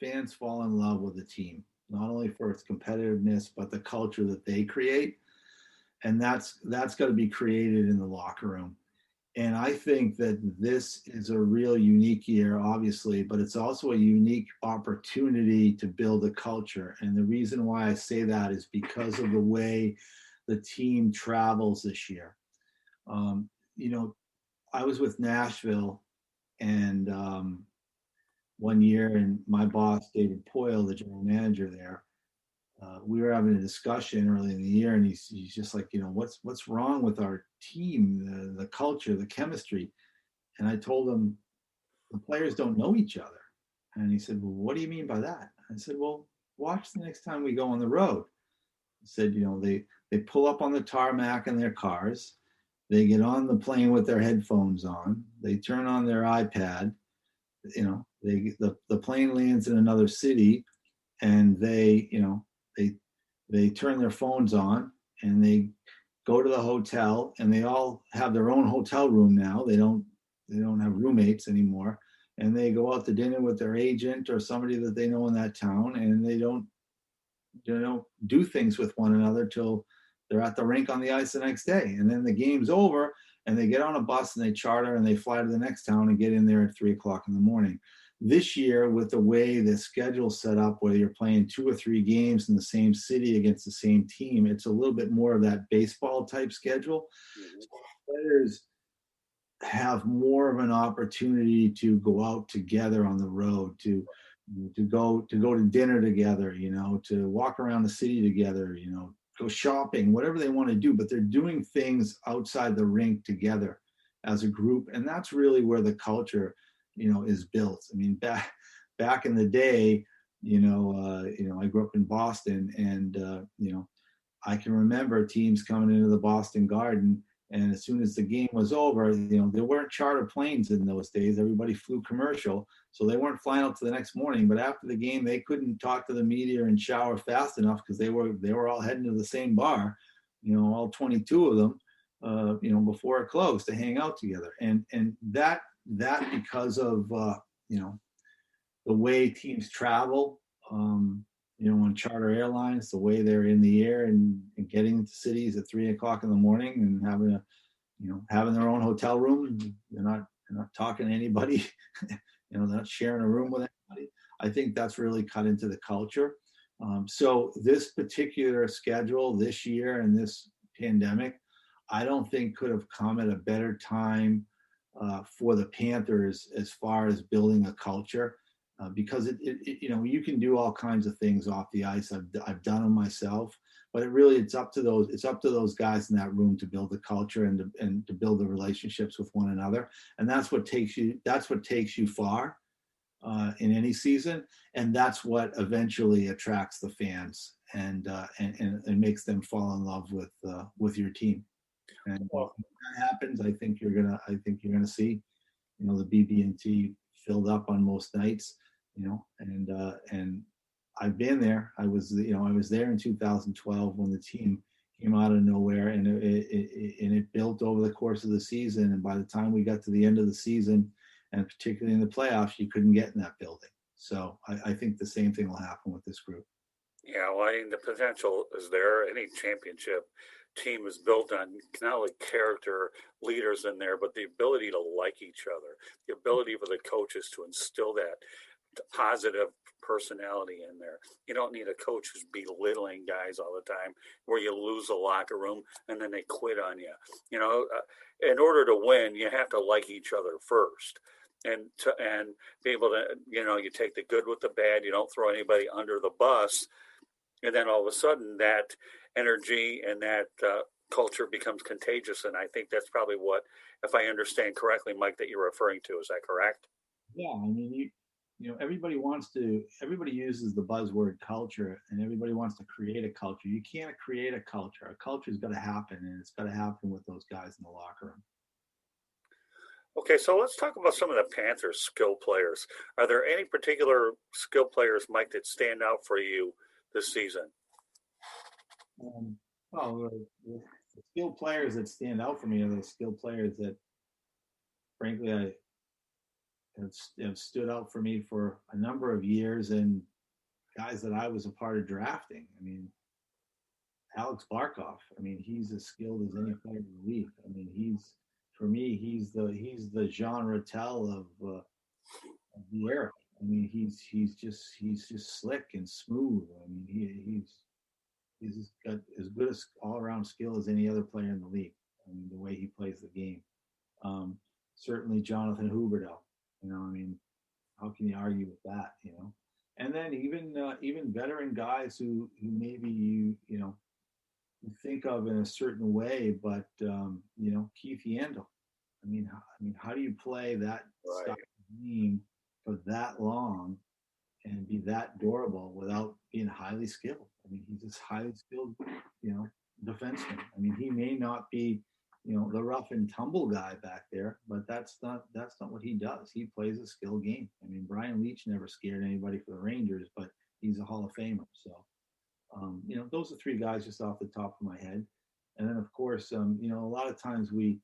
fans fall in love with the team, not only for its competitiveness, but the culture that they create. And that's got to be created in the locker room. And I think that this is a real unique year, obviously, but it's also a unique opportunity to build a culture. And the reason why I say that is because of the way the team travels this year. I was with Nashville, and one year, and my boss, David Poyle, the general manager there, we were having a discussion early in the year, and he's just like, what's wrong with our team, the culture, the chemistry? And I told him, the players don't know each other. And he said, well, what do you mean by that? I said, well, watch the next time we go on the road. He said, they pull up on the tarmac in their cars, they get on the plane with their headphones on, they turn on their iPad, the plane lands in another city, and they turn their phones on, and they go to the hotel, and they all have their own hotel room now. They don't have roommates anymore, and they go out to dinner with their agent or somebody that they know in that town, and they don't do things with one another till they're at the rink on the ice the next day. And then the game's over, and they get on a bus, and they charter, and they fly to the next town and get in there at 3:00 in the morning. This year, with the way the schedule's set up, where you're playing 2 or 3 games in the same city against the same team, it's a little bit more of that baseball type schedule. Mm-hmm. So players have more of an opportunity to go out together on the road, to go to dinner together, to walk around the city together, go shopping, whatever they want to do, but they're doing things outside the rink together as a group. And that's really where the culture, is built. I mean, back in the day, I grew up in Boston, and, I can remember teams coming into the Boston Garden, and as soon as the game was over, there weren't charter planes in those days. Everybody flew commercial, so they weren't flying out to the next morning. But after the game, they couldn't talk to the media and shower fast enough because they were all heading to the same bar, all 22 of them, before it closed, to hang out together. And that because of the way teams travel, on charter airlines, the way they're in the air and getting into cities at 3:00 in the morning and having their own hotel room. They're not talking to anybody. They're not sharing a room with anybody. I think that's really cut into the culture. So this particular schedule this year and this pandemic, I don't think could have come at a better time for the Panthers as far as building a culture, because you can do all kinds of things off the ice. I've done them myself, but it's up to those guys in that room to build the culture and to build the relationships with one another, and that's what takes you far in any season, and that's what eventually attracts the fans and makes them fall in love with your team. And Well, if that happens, I think you're gonna see, the BB&T filled up on most nights, and I've been there. I was there in 2012 when the team came out of nowhere, and it built over the course of the season. And by the time we got to the end of the season, and particularly in the playoffs, you couldn't get in that building. So I think the same thing will happen with this group. yeah, well, I mean, the potential is there. Any championship team is built on not only character leaders in there, but the ability to like each other, the ability for the coaches to instill that positive personality in there. You don't need a coach who's belittling guys all the time, where you lose the locker room and then they quit on you. In order to win, you have to like each other first. And be able to, you take the good with the bad. You don't throw anybody under the bus, and then all of a sudden that energy and that culture becomes contagious. And I think that's probably what, if I understand correctly, Mike, that you're referring to. Is that correct? Yeah, I mean, everybody uses the buzzword culture, and everybody wants to create a culture. You can't create a culture. A culture's got to happen, and it's got to happen with those guys in the locker room. Okay, so let's talk about some of the Panthers' skill players. Are there any particular skill players, Mike, that stand out for you this season? Well, the skill players that stand out for me are the skill players that, frankly, I have stood out for me for a number of years, and guys that I was a part of drafting. I mean, Alex Barkov. I mean, he's as skilled as any player in the league. I mean, he's the Jean Rattel of the era. I mean, he's just slick and smooth. I mean, he's got as good as all around skill as any other player in the league. I mean, the way he plays the game. Certainly, Jonathan Huberdeau. I mean, how can you argue with that? And then even veteran guys who maybe you think of in a certain way, but Keith Yandle. How do you play that style of game for that long and be that durable without being highly skilled? I mean, he's this highly skilled, defenseman. I mean, he may not be, the rough and tumble guy back there, but that's not what he does. He plays a skill game. I mean, Brian Leetch never scared anybody for the Rangers, but he's a Hall of Famer. So, those are three guys just off the top of my head. And then, of course, a lot of times we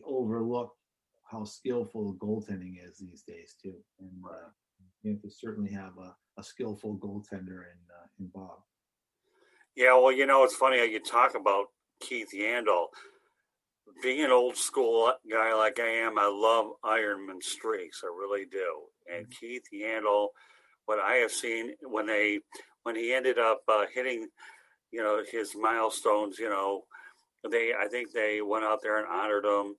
overlook how skillful goaltending is these days too. And you have to certainly have a skillful goaltender in Bob. Yeah, well, it's funny how you talk about Keith Yandle. Being an old school guy like I am, I love Ironman streaks. I really do. And Keith Yandle, what I have seen when he ended up hitting, his milestones, I think they went out there and honored him,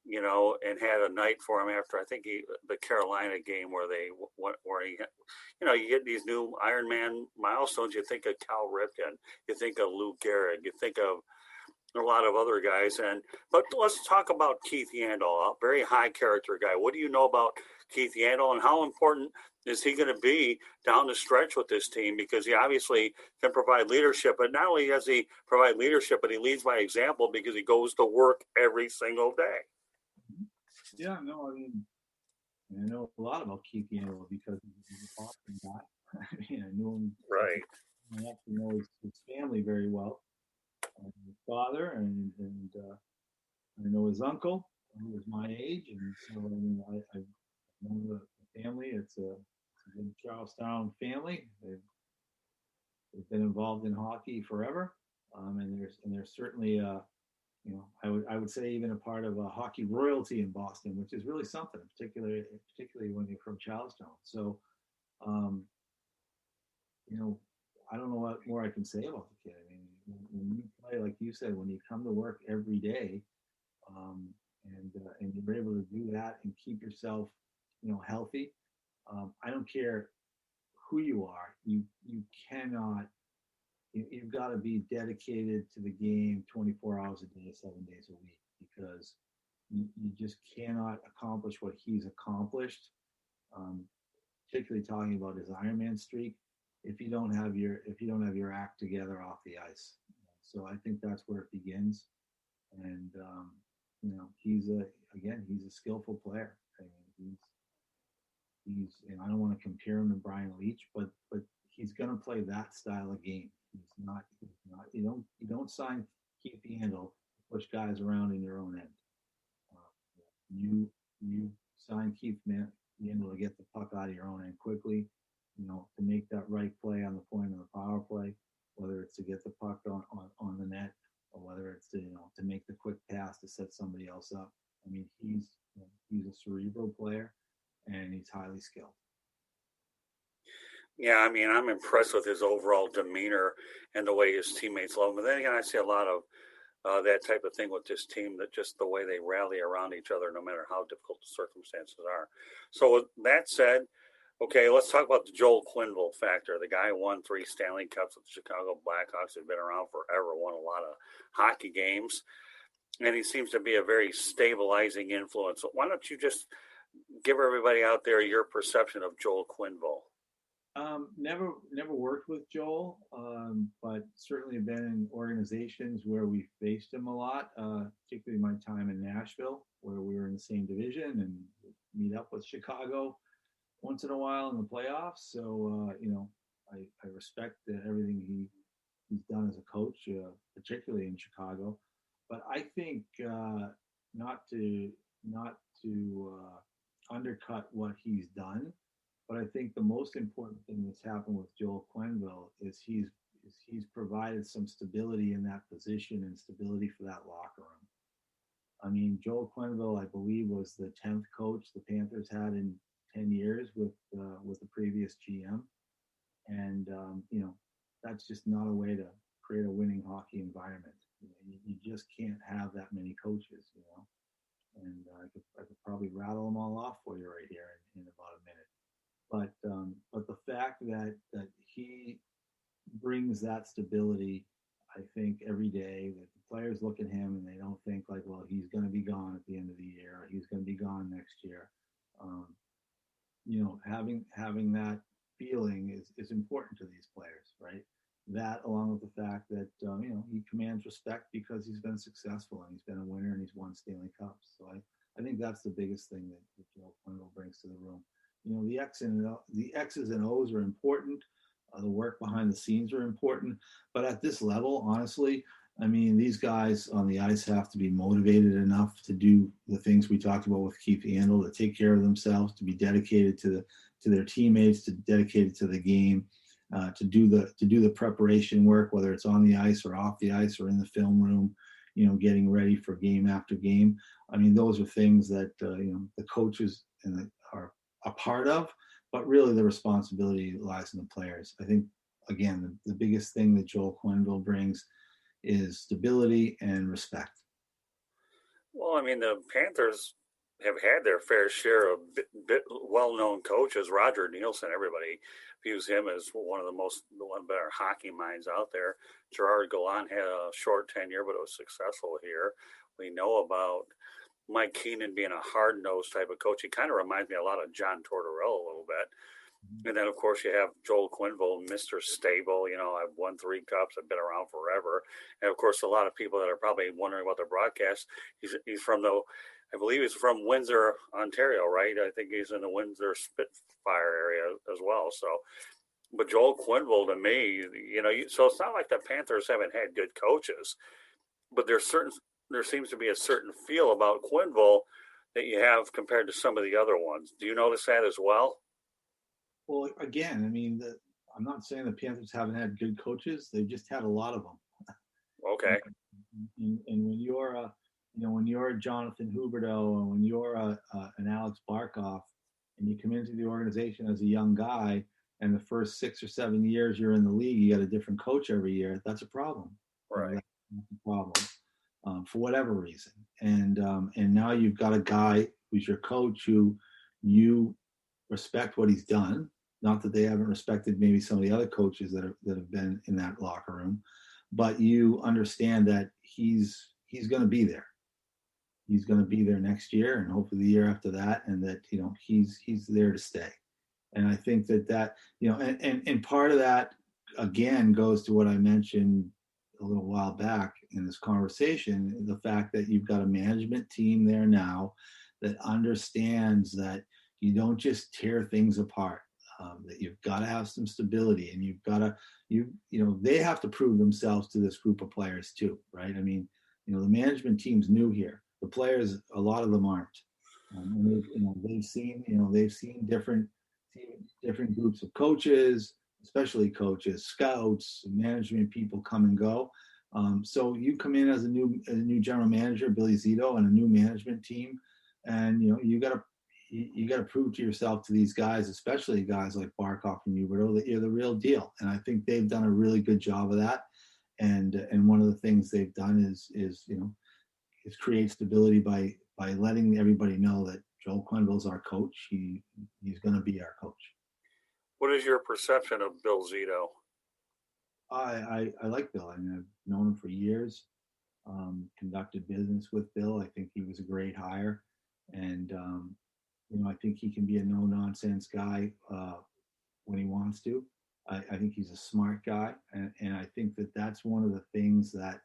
and had a night for him after, I think the Carolina game where he, you get these new Ironman milestones. You think of Cal Ripken, you think of Lou Gehrig, you think of a lot of other guys. But let's talk about Keith Yandle, a very high character guy. What do you know about Keith Yandle, and how important is he going to be down the stretch with this team? Because he obviously can provide leadership, but not only does he provide leadership, but he leads by example because he goes to work every single day. Yeah, no, I know a lot about Keith Yandle because he's a Boston guy. I knew him. Right. I actually know his family very well. His father, and I know his uncle, who was my age, and so I know the family. It's a good Charlestown family. They've been involved in hockey forever, and there's certainly I would say even a part of hockey royalty in Boston, which is really something, particularly when you're from Charlestown. So, I don't know what more I can say about the kid. I mean, when you play, like you said, when you come to work every day, and you're able to do that and keep yourself, healthy. I don't care who you are. You cannot. You've got to be dedicated to the game 24 hours a day, 7 days a week, because you just cannot accomplish what he's accomplished. Um, Particularly talking about his Ironman streak, if you don't have your act together off the ice. So I think that's where it begins. And he's a skillful player. I mean, and I don't want to compare him to Brian Leach, but he's going to play that style of game. He's not. You don't sign Keith Yandle to push guys around in your own end. You sign Keith Yandle to get the puck out of your own end quickly. To make that right play on the point of the power play, whether it's to get the puck on the net or whether it's to make the quick pass to set somebody else up. I mean, he's a cerebral player, and he's highly skilled. Yeah, I mean, I'm impressed with his overall demeanor and the way his teammates love him. But then again, I see a lot of that type of thing with this team, that just the way they rally around each other, no matter how difficult the circumstances are. So with that said, okay, let's talk about the Joel Quinnville factor. The guy won 3 Stanley Cups with the Chicago Blackhawks. He's been around forever, won a lot of hockey games, and he seems to be a very stabilizing influence. So why don't you just give everybody out there your perception of Joel Quinnville? Never worked with Joel, but certainly been in organizations where we faced him a lot, particularly my time in Nashville, where we were in the same division and meet up with Chicago once in a while in the playoffs. So, I respect everything he's done as a coach, particularly in Chicago. But I think not to undercut what he's done. But I think the most important thing that's happened with Joel Quinnville is he's provided some stability in that position and stability for that locker room. I mean, Joel Quinnville, I believe, was the 10th coach the Panthers had in 10 years with the previous GM, and that's just not a way to create a winning hockey environment. You just can't have that many coaches, And I could probably rattle them all off for you right here in about a minute. But the fact that he brings that stability, I think every day that the players look at him and they don't think like, well, he's going to be gone at the end of the year, or he's going to be gone next year. Having that feeling is important to these players, right? That, along with the fact that he commands respect because he's been successful and he's been a winner and he's won Stanley Cups. So I think that's the biggest thing that Joel Quinnville brings to the room. The X's and O's are important. The work behind the scenes are important. But at this level, honestly, I mean, these guys on the ice have to be motivated enough to do the things we talked about with Keith Yandle, to take care of themselves, to be dedicated to their teammates, to dedicated to the game, to do the preparation work, whether it's on the ice or off the ice or in the film room, getting ready for game after game. I mean, those are things that the coaches are a part of, but really the responsibility lies in the players. I think, again, the biggest thing that Joel Quinnville brings is stability and respect. Well, I mean, the Panthers have had their fair share of bit well-known coaches. Roger Nielsen, everybody views him as one of the better hockey minds out there. Gerard Gallant had a short tenure, but it was successful here. We know about Mike Keenan being a hard-nosed type of coach. He kind of reminds me a lot of John Tortorella a little bit. And then, of course, you have Joel Quinnville, Mr. Stable. I've won 3 cups. I've been around forever. And, of course, a lot of people that are probably wondering about the broadcast, he's from I believe he's from Windsor, Ontario, right? I think he's in the Windsor Spitfire area as well. So, but Joel Quinnville, to me, so it's not like the Panthers haven't had good coaches, but there seems to be a certain feel about Quinnville that you have compared to some of the other ones. Do you notice that as well? Well, again, I mean, I'm not saying the Panthers haven't had good coaches. They've just had a lot of them. Okay. And when you're a Jonathan Huberdeau, and when you're an Alex Barkov, and you come into the organization as a young guy, and the first 6 or 7 years you're in the league, you got a different coach every year. That's a problem. Right. That's a problem. for whatever reason. And now you've got a guy who's your coach who you respect what he's done. Not that they haven't respected maybe some of the other coaches that have been in that locker room, but you understand that he's going to be there. He's going to be there next year and hopefully the year after that, and that he's there to stay. And I think that and part of that again goes to what I mentioned a little while back in this conversation, the fact that you've got a management team there now that understands that you don't just tear things apart, that you've got to have some stability, and you've got to, they have to prove themselves to this group of players too, right? I mean, the management team's new here. The players, a lot of them aren't. And they've seen different groups of coaches, especially coaches, scouts, management people come and go. So you come in as a new general manager, Billy Zedo, and a new management team, and you got to prove to yourself, to these guys, especially guys like Barkov and Huberto, that you're the real deal. And I think they've done a really good job of that. And one of the things they've done is create stability by letting everybody know that Joel Quinnville's our coach. He's going to be our coach. What is your perception of Bill Zedo? I like Bill. I mean, I've known him for years. Conducted business with Bill. I think he was a great hire, and I think he can be a no-nonsense guy when he wants to. I think he's a smart guy, and I think that's one of the things that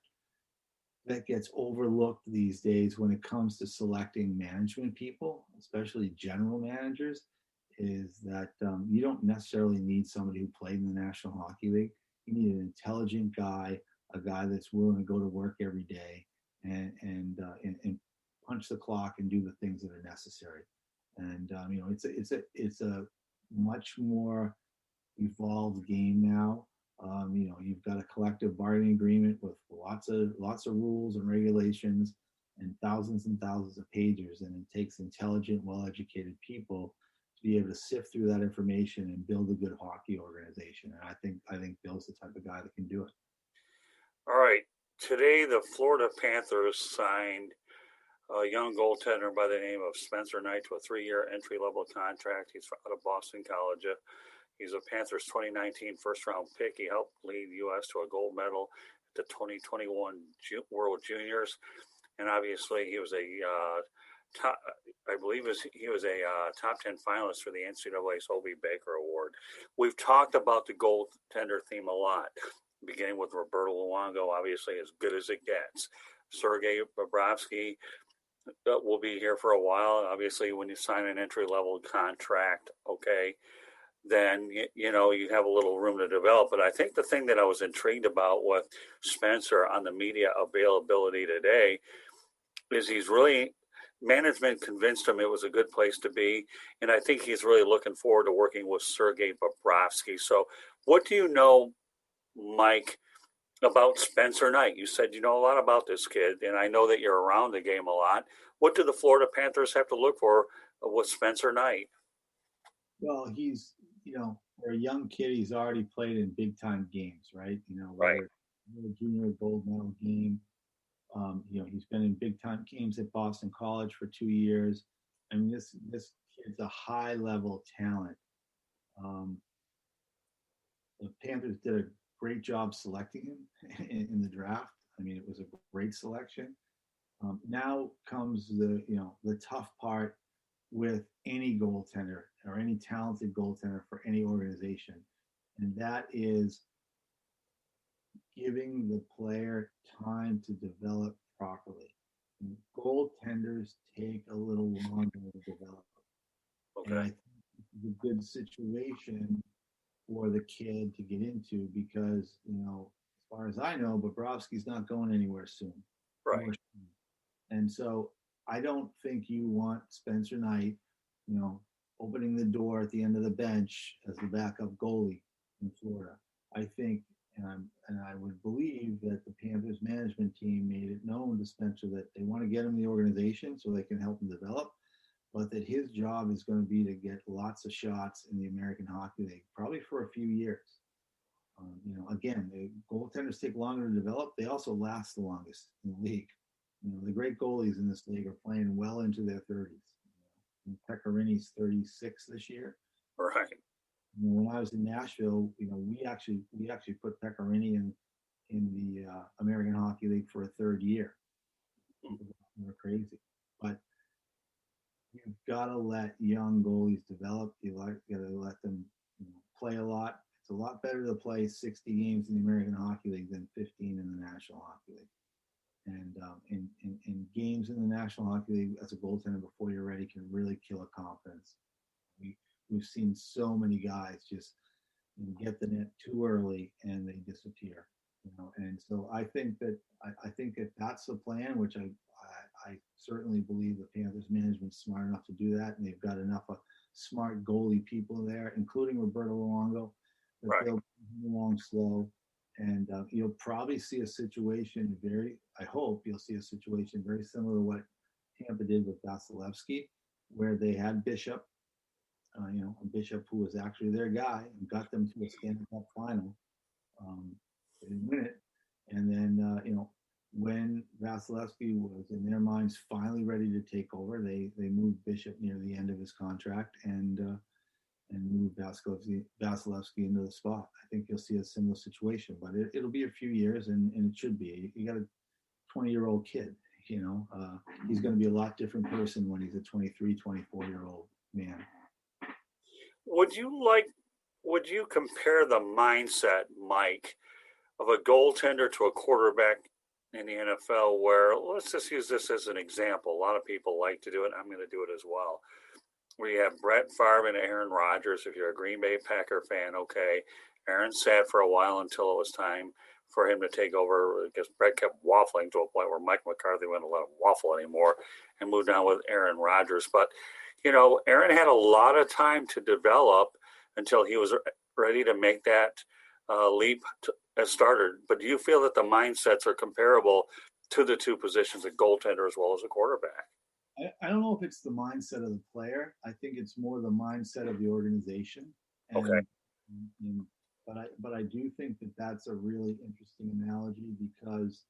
gets overlooked these days when it comes to selecting management people, especially general managers, is that you don't necessarily need somebody who played in the National Hockey League. You need an intelligent guy, a guy that's willing to go to work every day and punch the clock and do the things that are necessary. And it's a much more evolved game now. You've got a collective bargaining agreement with lots of rules and regulations and thousands of pages, and it takes intelligent, well-educated people to be able to sift through that information and build a good hockey organization. And I think Bill's the type of guy that can do it. All right. Today, the Florida Panthers signed a young goaltender by the name of Spencer Knight to a 3-year entry-level contract. He's out of Boston College. He's a Panthers 2019 first-round pick. He helped lead the U.S. to a gold medal at the 2021 World Juniors, and obviously he was he was a top 10 finalist for the NCAA's Hobey Baker Award. We've talked about the goaltender theme a lot, beginning with Roberto Luongo, obviously as good as it gets. Sergey Bobroski will be here for a while. Obviously, when you sign an entry-level contract, okay, then you have a little room to develop. But I think the thing that I was intrigued about with Spencer on the media availability today is management convinced him it was a good place to be, and I think he's really looking forward to working with Sergey Bobroski. So what do you know, Mike, about Spencer Knight? You said you know a lot about this kid, and I know that you're around the game a lot. What do the Florida Panthers have to look for with Spencer Knight? Well, he's, for a young kid, he's already played in big-time games, right? Right. Junior gold medal game. He's been in big-time games at Boston College for 2 years. I mean, this kid's a high-level talent. The Panthers did a great job selecting him in the draft. I mean, it was a great selection. Now comes the tough part with any goaltender or any talented goaltender for any organization, and that is giving the player time to develop properly. And goaltenders take a little longer to develop. Okay. And I think it's a good situation for the kid to get into because, as far as I know, Bobrovsky's not going anywhere soon. Right. And so I don't think you want Spencer Knight, opening the door at the end of the bench as the backup goalie in Florida. I think, and I would believe that the Panthers management team made it known to Spencer that they want to get him in the organization so they can help him develop, but that his job is going to be to get lots of shots in the American Hockey League, probably for a few years. Again, the goaltenders take longer to develop. They also last the longest in the league. the great goalies in this league are playing well into their 30s. Pecorini's 36 this year. Right. When I was in Nashville, we actually put Pecorini in the American Hockey League for a third year. We're crazy, but you've got to let young goalies develop. You got to let them play a lot. It's a lot better to play 60 games in the American Hockey League than 15 in the National Hockey League. And in games in the National Hockey League as a goaltender before you're ready can really kill a confidence. We've seen so many guys just get the net too early and they disappear. And so I think that that's the plan, which I certainly believe the Panthers management's smart enough to do that, and they've got enough smart goalie people there, including Roberto Luongo, that Right. they'll move along slow. And you'll probably see a situation I hope you'll see a situation very similar to what Tampa did with Vasilevsky, where they had Bishop, a Bishop who was actually their guy and got them to a Stanley Cup final. They didn't win it. And then, when Vasilevsky was, in their minds, finally ready to take over, they moved Bishop near the end of his contract and move Vasilevsky into the spot. I think you'll see a similar situation, but it'll be a few years, and it should be. You got a 20-year-old kid, he's going to be a lot different person when he's a 23, 24-year-old man. Would you compare the mindset, Mike, of a goaltender to a quarterback in the NFL, where, let's just use this as an example. A lot of people like to do it. I'm going to do it as well. Where you have Brett Favre and Aaron Rodgers. If you're a Green Bay Packer fan, okay. Aaron sat for a while until it was time for him to take over, because Brett kept waffling to a point where Mike McCarthy wouldn't let him waffle anymore and moved on with Aaron Rodgers. But, Aaron had a lot of time to develop until he was ready to make that leap as starter. But do you feel that the mindsets are comparable to the two positions, a goaltender as well as a quarterback? I don't know if it's the mindset of the player. I think it's more the mindset of the organization. Okay. But I do think that that's a really interesting analogy, because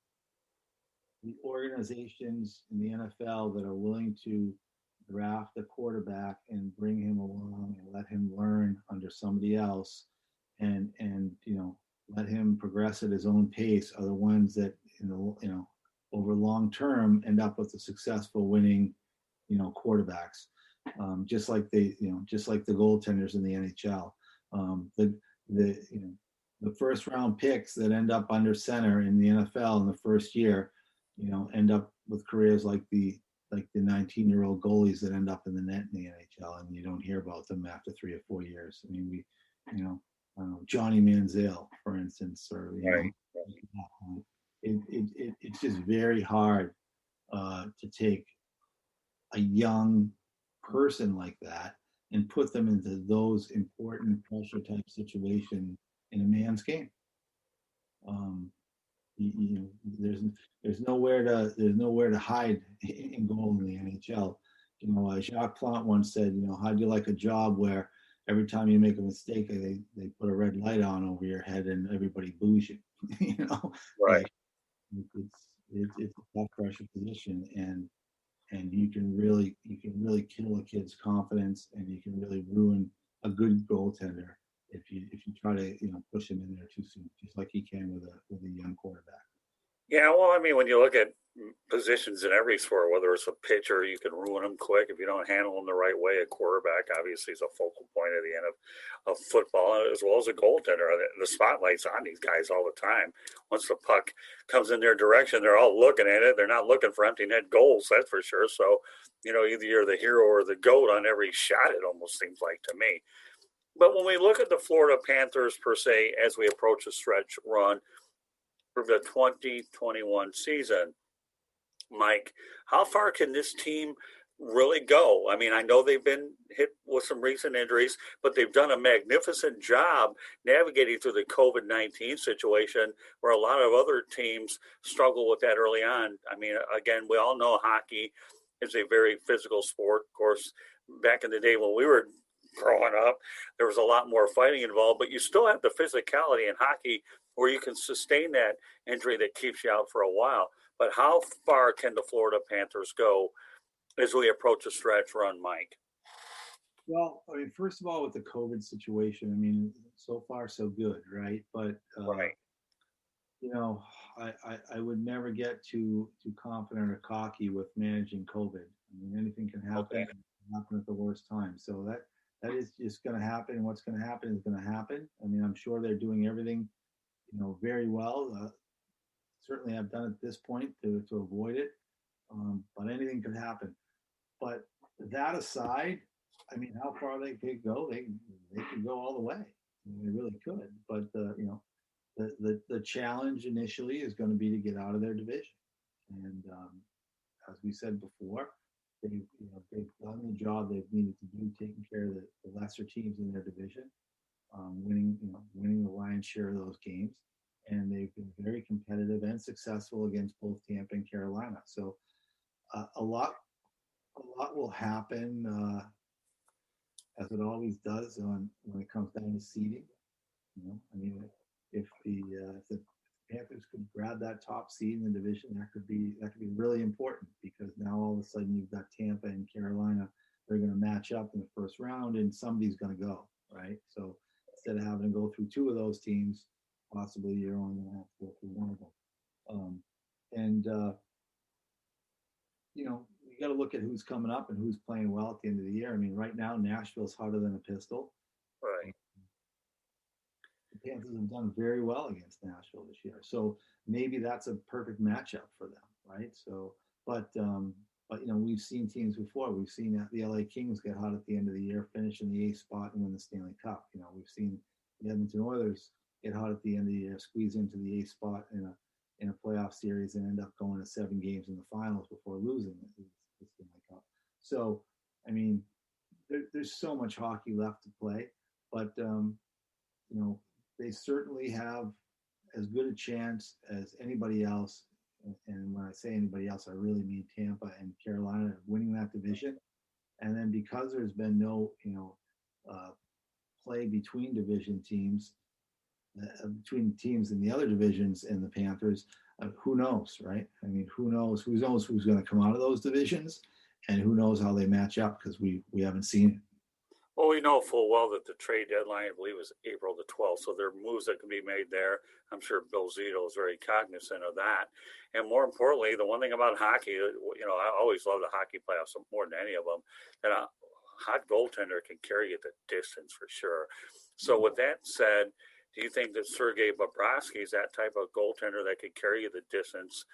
the organizations in the NFL that are willing to draft a quarterback and bring him along and let him learn under somebody else and let him progress at his own pace are the ones that over long term end up with the successful winning quarterbacks, just like the goaltenders in the NHL. The first round picks that end up under center in the NFL in the first year, end up with careers like the 19-year-old goalies that end up in the net in the NHL, and you don't hear about them after 3 or 4 years. I mean, Johnny Manziel, for instance, or it's just very hard to take a young person like that and put them into those important pressure type situations in a man's game. There's nowhere to hide in goal in the NHL. Jacques Plante once said, how do you like a job where every time you make a mistake, they put a red light on over your head and everybody boos you? Right. It's a tough pressure position, and you can really kill a kid's confidence, and you can really ruin a good goaltender if you try to push him in there too soon, just like he can with a young quarterback. Yeah, well, I mean, when you look at positions in every sport, whether it's a pitcher, you can ruin them quick if you don't handle them the right way. A quarterback obviously is a focal point at the end of football, as well as a goaltender. The spotlight's on these guys all the time. Once the puck comes in their direction, they're all looking at it. They're not looking for empty net goals, that's for sure. So, either you're the hero or the GOAT on every shot, it almost seems like to me. But when we look at the Florida Panthers, per se, as we approach a stretch run for the 2021 season, Mike, how far can this team really go? I mean, I know they've been hit with some recent injuries, but they've done a magnificent job navigating through the COVID-19 situation, where a lot of other teams struggle with that early on. I mean, again, we all know hockey is a very physical sport. Of course, back in the day when we were growing up, there was a lot more fighting involved, but you still have the physicality in hockey. where you can sustain that injury that keeps you out for a while. But how far can the Florida Panthers go as we approach a stretch run, Mike? Well, I mean, first of all, with the COVID situation, I mean, so far so good, right? But Right. you know, I would never get too confident or cocky with managing COVID. I mean, anything can happen. Okay. Happen at the worst time. So that is just going to happen. What's going to happen is going to happen. I mean, I'm sure they're doing everything, very well. Certainly, I've done at this point to avoid it. But anything could happen. But that aside, I mean, how far they could go, they could go all the way. I mean, they really could. But the challenge initially is going to be to get out of their division. And as we said before, they've done the job they've needed to do, taking care of the lesser teams in their division, winning the lion's share of those games, and they've been very competitive and successful against both Tampa and Carolina. So a lot will happen as it always does when it comes down to seeding. I mean, if the Panthers could grab that top seed in the division, that could be really important, because now all of a sudden you've got Tampa and Carolina. They're going to match up in the first round, and somebody's going to go, right? So instead of having to go through two of those teams, possibly you're only going to have to go through one of them. You got to look at who's coming up and who's playing well at the end of the year. I mean, right now Nashville's hotter than a pistol. Right. The Panthers have done very well against Nashville this year, so maybe that's a perfect matchup for them, right? So, but we've seen teams before. We've seen the LA Kings get hot at the end of the year, finish in the 8th spot, and win the Stanley Cup. We've seen the Edmonton Oilers get hot at the end of the year, squeeze into the 8th spot in a playoff series, and end up going to 7 games in the finals before losing the Stanley Cup. So, I mean, there's so much hockey left to play, but they certainly have as good a chance as anybody else. And when I say anybody else, I really mean Tampa and Carolina winning that division. And then because there's been no, play between division teams, between teams in the other divisions and the Panthers, who knows, right? I mean, who knows who's going to come out of those divisions, and who knows how they match up, because we haven't seen it. Well, we know full well that the trade deadline, I believe, is April the 12th. So there are moves that can be made there. I'm sure Bill Zedo is very cognizant of that. And more importantly, the one thing about hockey, I always love the hockey playoffs more than any of them, that a hot goaltender can carry you the distance for sure. So with that said, do you think that Sergey Bobroski is that type of goaltender that could carry you the distance,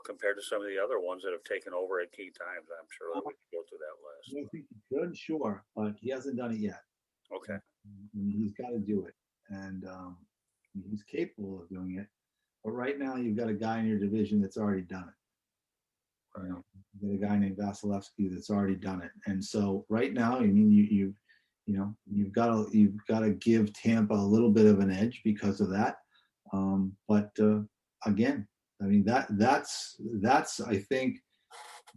compared to some of the other ones that have taken over at key times? I'm sure that we can go through that list. I think he could, sure, but he hasn't done it yet. Okay. He's got to do it, and he's capable of doing it. But right now, you've got a guy in your division that's already done it. You've got a guy named Vasilevsky that's already done it, and so right now, I mean, you've got to give Tampa a little bit of an edge because of that. But again, I mean, that's I think,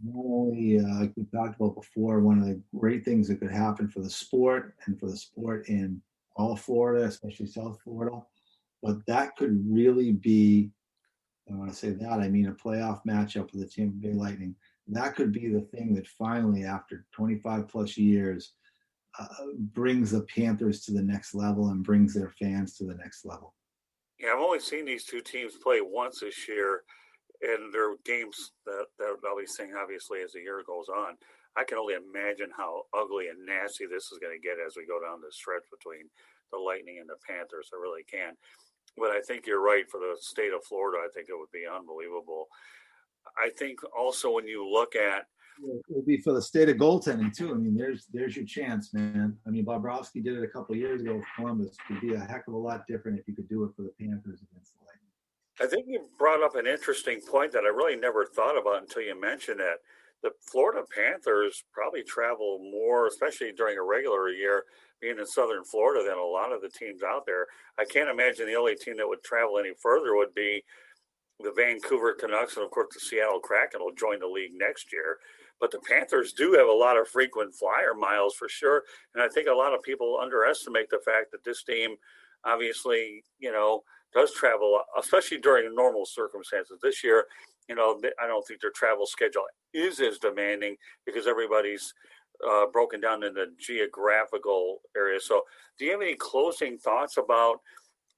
not only like we talked about before, one of the great things that could happen for the sport, and for the sport in all of Florida, especially South Florida, but that could really be, and when I say that, I mean a playoff matchup with the Tampa Bay Lightning. That could be the thing that finally, after 25 plus years, brings the Panthers to the next level and brings their fans to the next level. Yeah, I've only seen these two teams play once this year, and their games that I'll be seeing, obviously, as the year goes on. I can only imagine how ugly and nasty this is going to get as we go down the stretch between the Lightning and the Panthers. I really can. But I think you're right. For the state of Florida, I think it would be unbelievable. I think also when you look at, it would be for the state of goaltending too. I mean, there's your chance, man. I mean, Bobrovsky did it a couple of years ago with Columbus. It would be a heck of a lot different if you could do it for the Panthers against the Lightning. I think you brought up an interesting point that I really never thought about until you mentioned it. The Florida Panthers probably travel more, especially during a regular year, being in southern Florida, than a lot of the teams out there. I can't imagine the only team that would travel any further would be the Vancouver Canucks, and of course the Seattle Kraken will join the league next year. But the Panthers do have a lot of frequent flyer miles for sure, and I think a lot of people underestimate the fact that this team, obviously, does travel, especially during normal circumstances. This year, I don't think their travel schedule is as demanding because everybody's broken down into geographical areas. So, do you have any closing thoughts about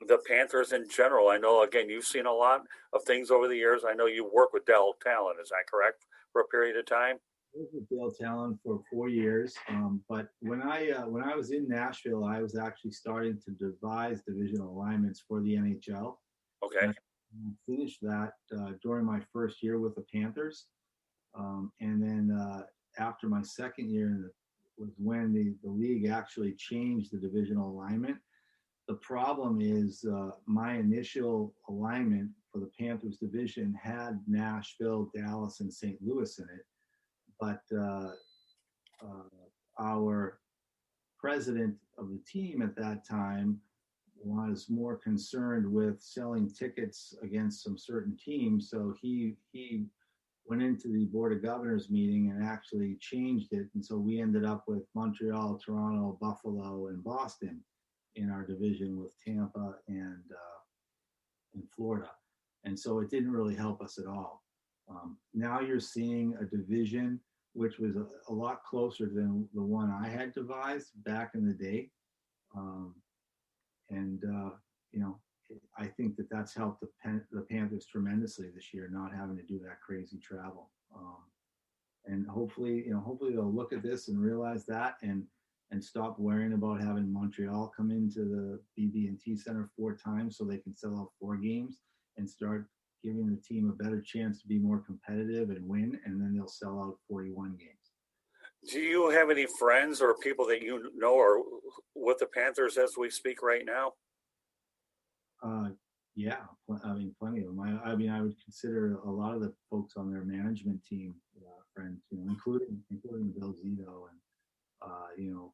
the Panthers in general? I know, again, you've seen a lot of things over the years. I know you work with Dell Talon. Is that correct? For a period of time? I was with Dale Talon for 4 years, but when I was in Nashville, I was actually starting to devise divisional alignments for the NHL. Okay. And I finished that during my first year with the Panthers, and then after my second year was when the league actually changed the divisional alignment. The problem is my initial alignment for the Panthers division had Nashville, Dallas, and St. Louis in it, but our president of the team at that time was more concerned with selling tickets against some certain teams. So he went into the Board of Governors meeting and actually changed it. And so we ended up with Montreal, Toronto, Buffalo, and Boston in our division with Tampa and Florida. And so it didn't really help us at all. Now you're seeing a division which was a lot closer than the one I had devised back in the day. I think that's helped the Panthers tremendously this year, not having to do that crazy travel. And hopefully they'll look at this and realize that and stop worrying about having Montreal come into the BB&T Center 4 times so they can sell out 4 games and start giving the team a better chance to be more competitive and win, and then they'll sell out 41 games. Do you have any friends or people that you know are with the Panthers as we speak right now? Yeah, plenty of them. I would consider a lot of the folks on their management team friends, including Bill Zedo and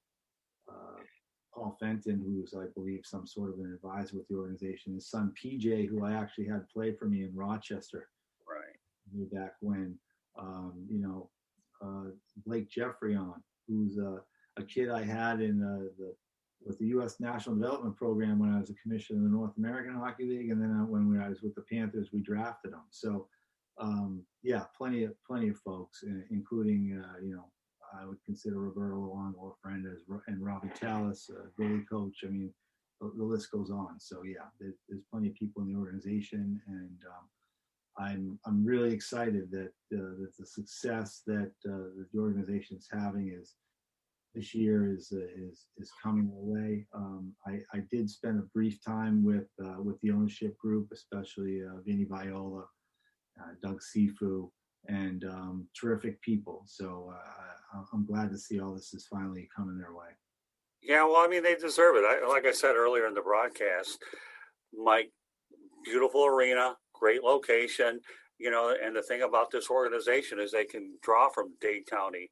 Paul Fenton, who's, I believe, some sort of an advisor with the organization. His son PJ, who I actually had play for me in Rochester, right, way back when. Blake Jeffrey who's a kid I had in with the U.S. National Development Program when I was a commissioner in the North American Hockey League, and then when I was with the Panthers, we drafted him. So, plenty of folks, including I would consider Roberto Luongo a friend, and Robbie Tallis, goalie coach. I mean, the list goes on. So there's plenty of people in the organization, and I'm really excited that the success that the organization is having this year is coming our way. I did spend a brief time with the ownership group, especially Vinny Viola, Doug Sifu, and terrific people. So I'm glad to see all this is finally coming their way. Yeah, well, I mean, they deserve it. Like I said earlier in the broadcast, Mike, beautiful arena, great location, and the thing about this organization is they can draw from Dade County,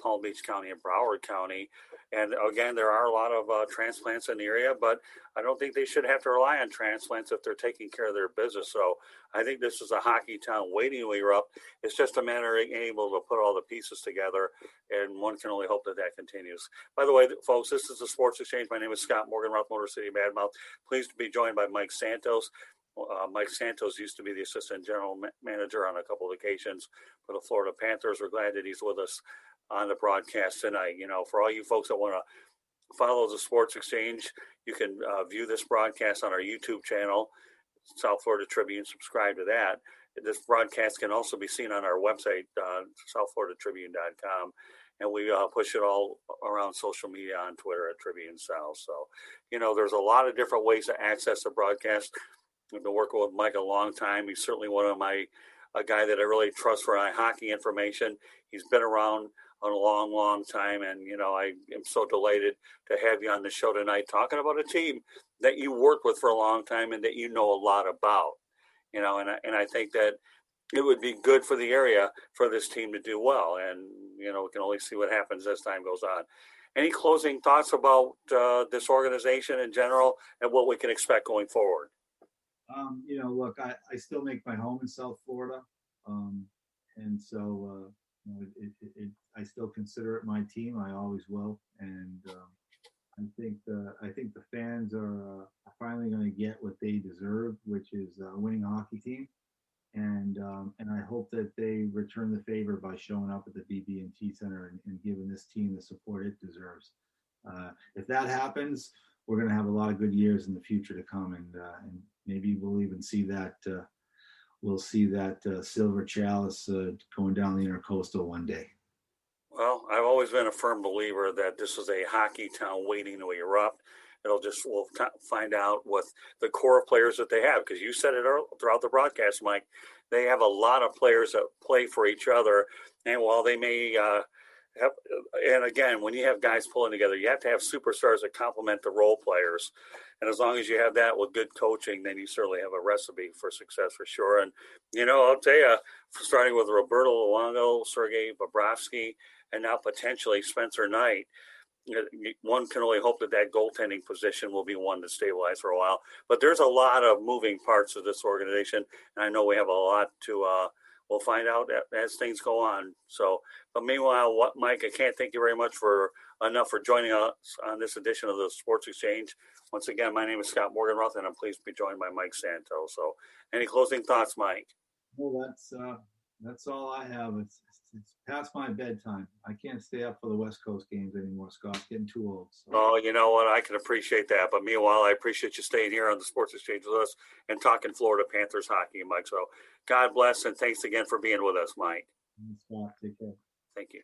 Palm Beach County, and Broward County. And again, there are a lot of transplants in the area, but I don't think they should have to rely on transplants if they're taking care of their business. So I think this is a hockey town waiting to erupt. It's just a matter of being able to put all the pieces together, and one can only hope that continues. By the way, folks, this is the Sports Exchange. My name is Scott Morgan, Rough Motor City Badmouth. Pleased to be joined by Mike Santos. Mike Santos used to be the assistant general manager on a couple of occasions for the Florida Panthers. We're glad that he's with us on the broadcast tonight. For all you folks that want to follow the Sports Exchange, you can view this broadcast on our YouTube channel, South Florida Tribune. Subscribe to that. This broadcast can also be seen on our website, southfloridatribune.com. And we push it all around social media on Twitter at Tribune South. So, there's a lot of different ways to access the broadcast. I've been working with Mike a long time. He's certainly a guy that I really trust for hockey information. He's been around a long, long time. And, I am so delighted to have you on the show tonight talking about a team that you worked with for a long time and that you know a lot about, and I think that it would be good for the area for this team to do well. And, we can only see what happens as time goes on. Any closing thoughts about this organization in general and what we can expect going forward? Look, I still make my home in South Florida. And so, I still consider it my team. I always will. And I think the fans are finally going to get what they deserve, which is a winning hockey team, and I hope that they return the favor by showing up at the BB&T Center and giving this team the support it deserves. If that happens, we're going to have a lot of good years in the future to come, and maybe we'll even see that silver chalice going down the intercoastal one day. Well, I've always been a firm believer that this is a hockey town waiting to erupt. We'll find out with the core of players that they have, because you said it throughout the broadcast, Mike. They have a lot of players that play for each other, and while they may have, and again, when you have guys pulling together, you have to have superstars that complement the role players. And as long as you have that with good coaching, then you certainly have a recipe for success for sure. And, I'll tell you, starting with Roberto Luongo, Sergey Bobroski, and now potentially Spencer Knight, one can only hope that goaltending position will be one to stabilize for a while. But there's a lot of moving parts of this organization, and I know we have a lot to we'll find out as things go on. So, but meanwhile, Mike, I can't thank you very much for joining us on this edition of the Sports Exchange. Once again, my name is Scott Morganroth, and I'm pleased to be joined by Mike Santos. So, any closing thoughts, Mike? Well, that's all I have. It's past my bedtime. I can't stay up for the West Coast games anymore, Scott. Getting too old. So. Oh, you know what? I can appreciate that. But meanwhile, I appreciate you staying here on the Sports Exchange with us and talking Florida Panthers hockey, Mike. So God bless, and thanks again for being with us, Mike. Scott, take care. Thank you.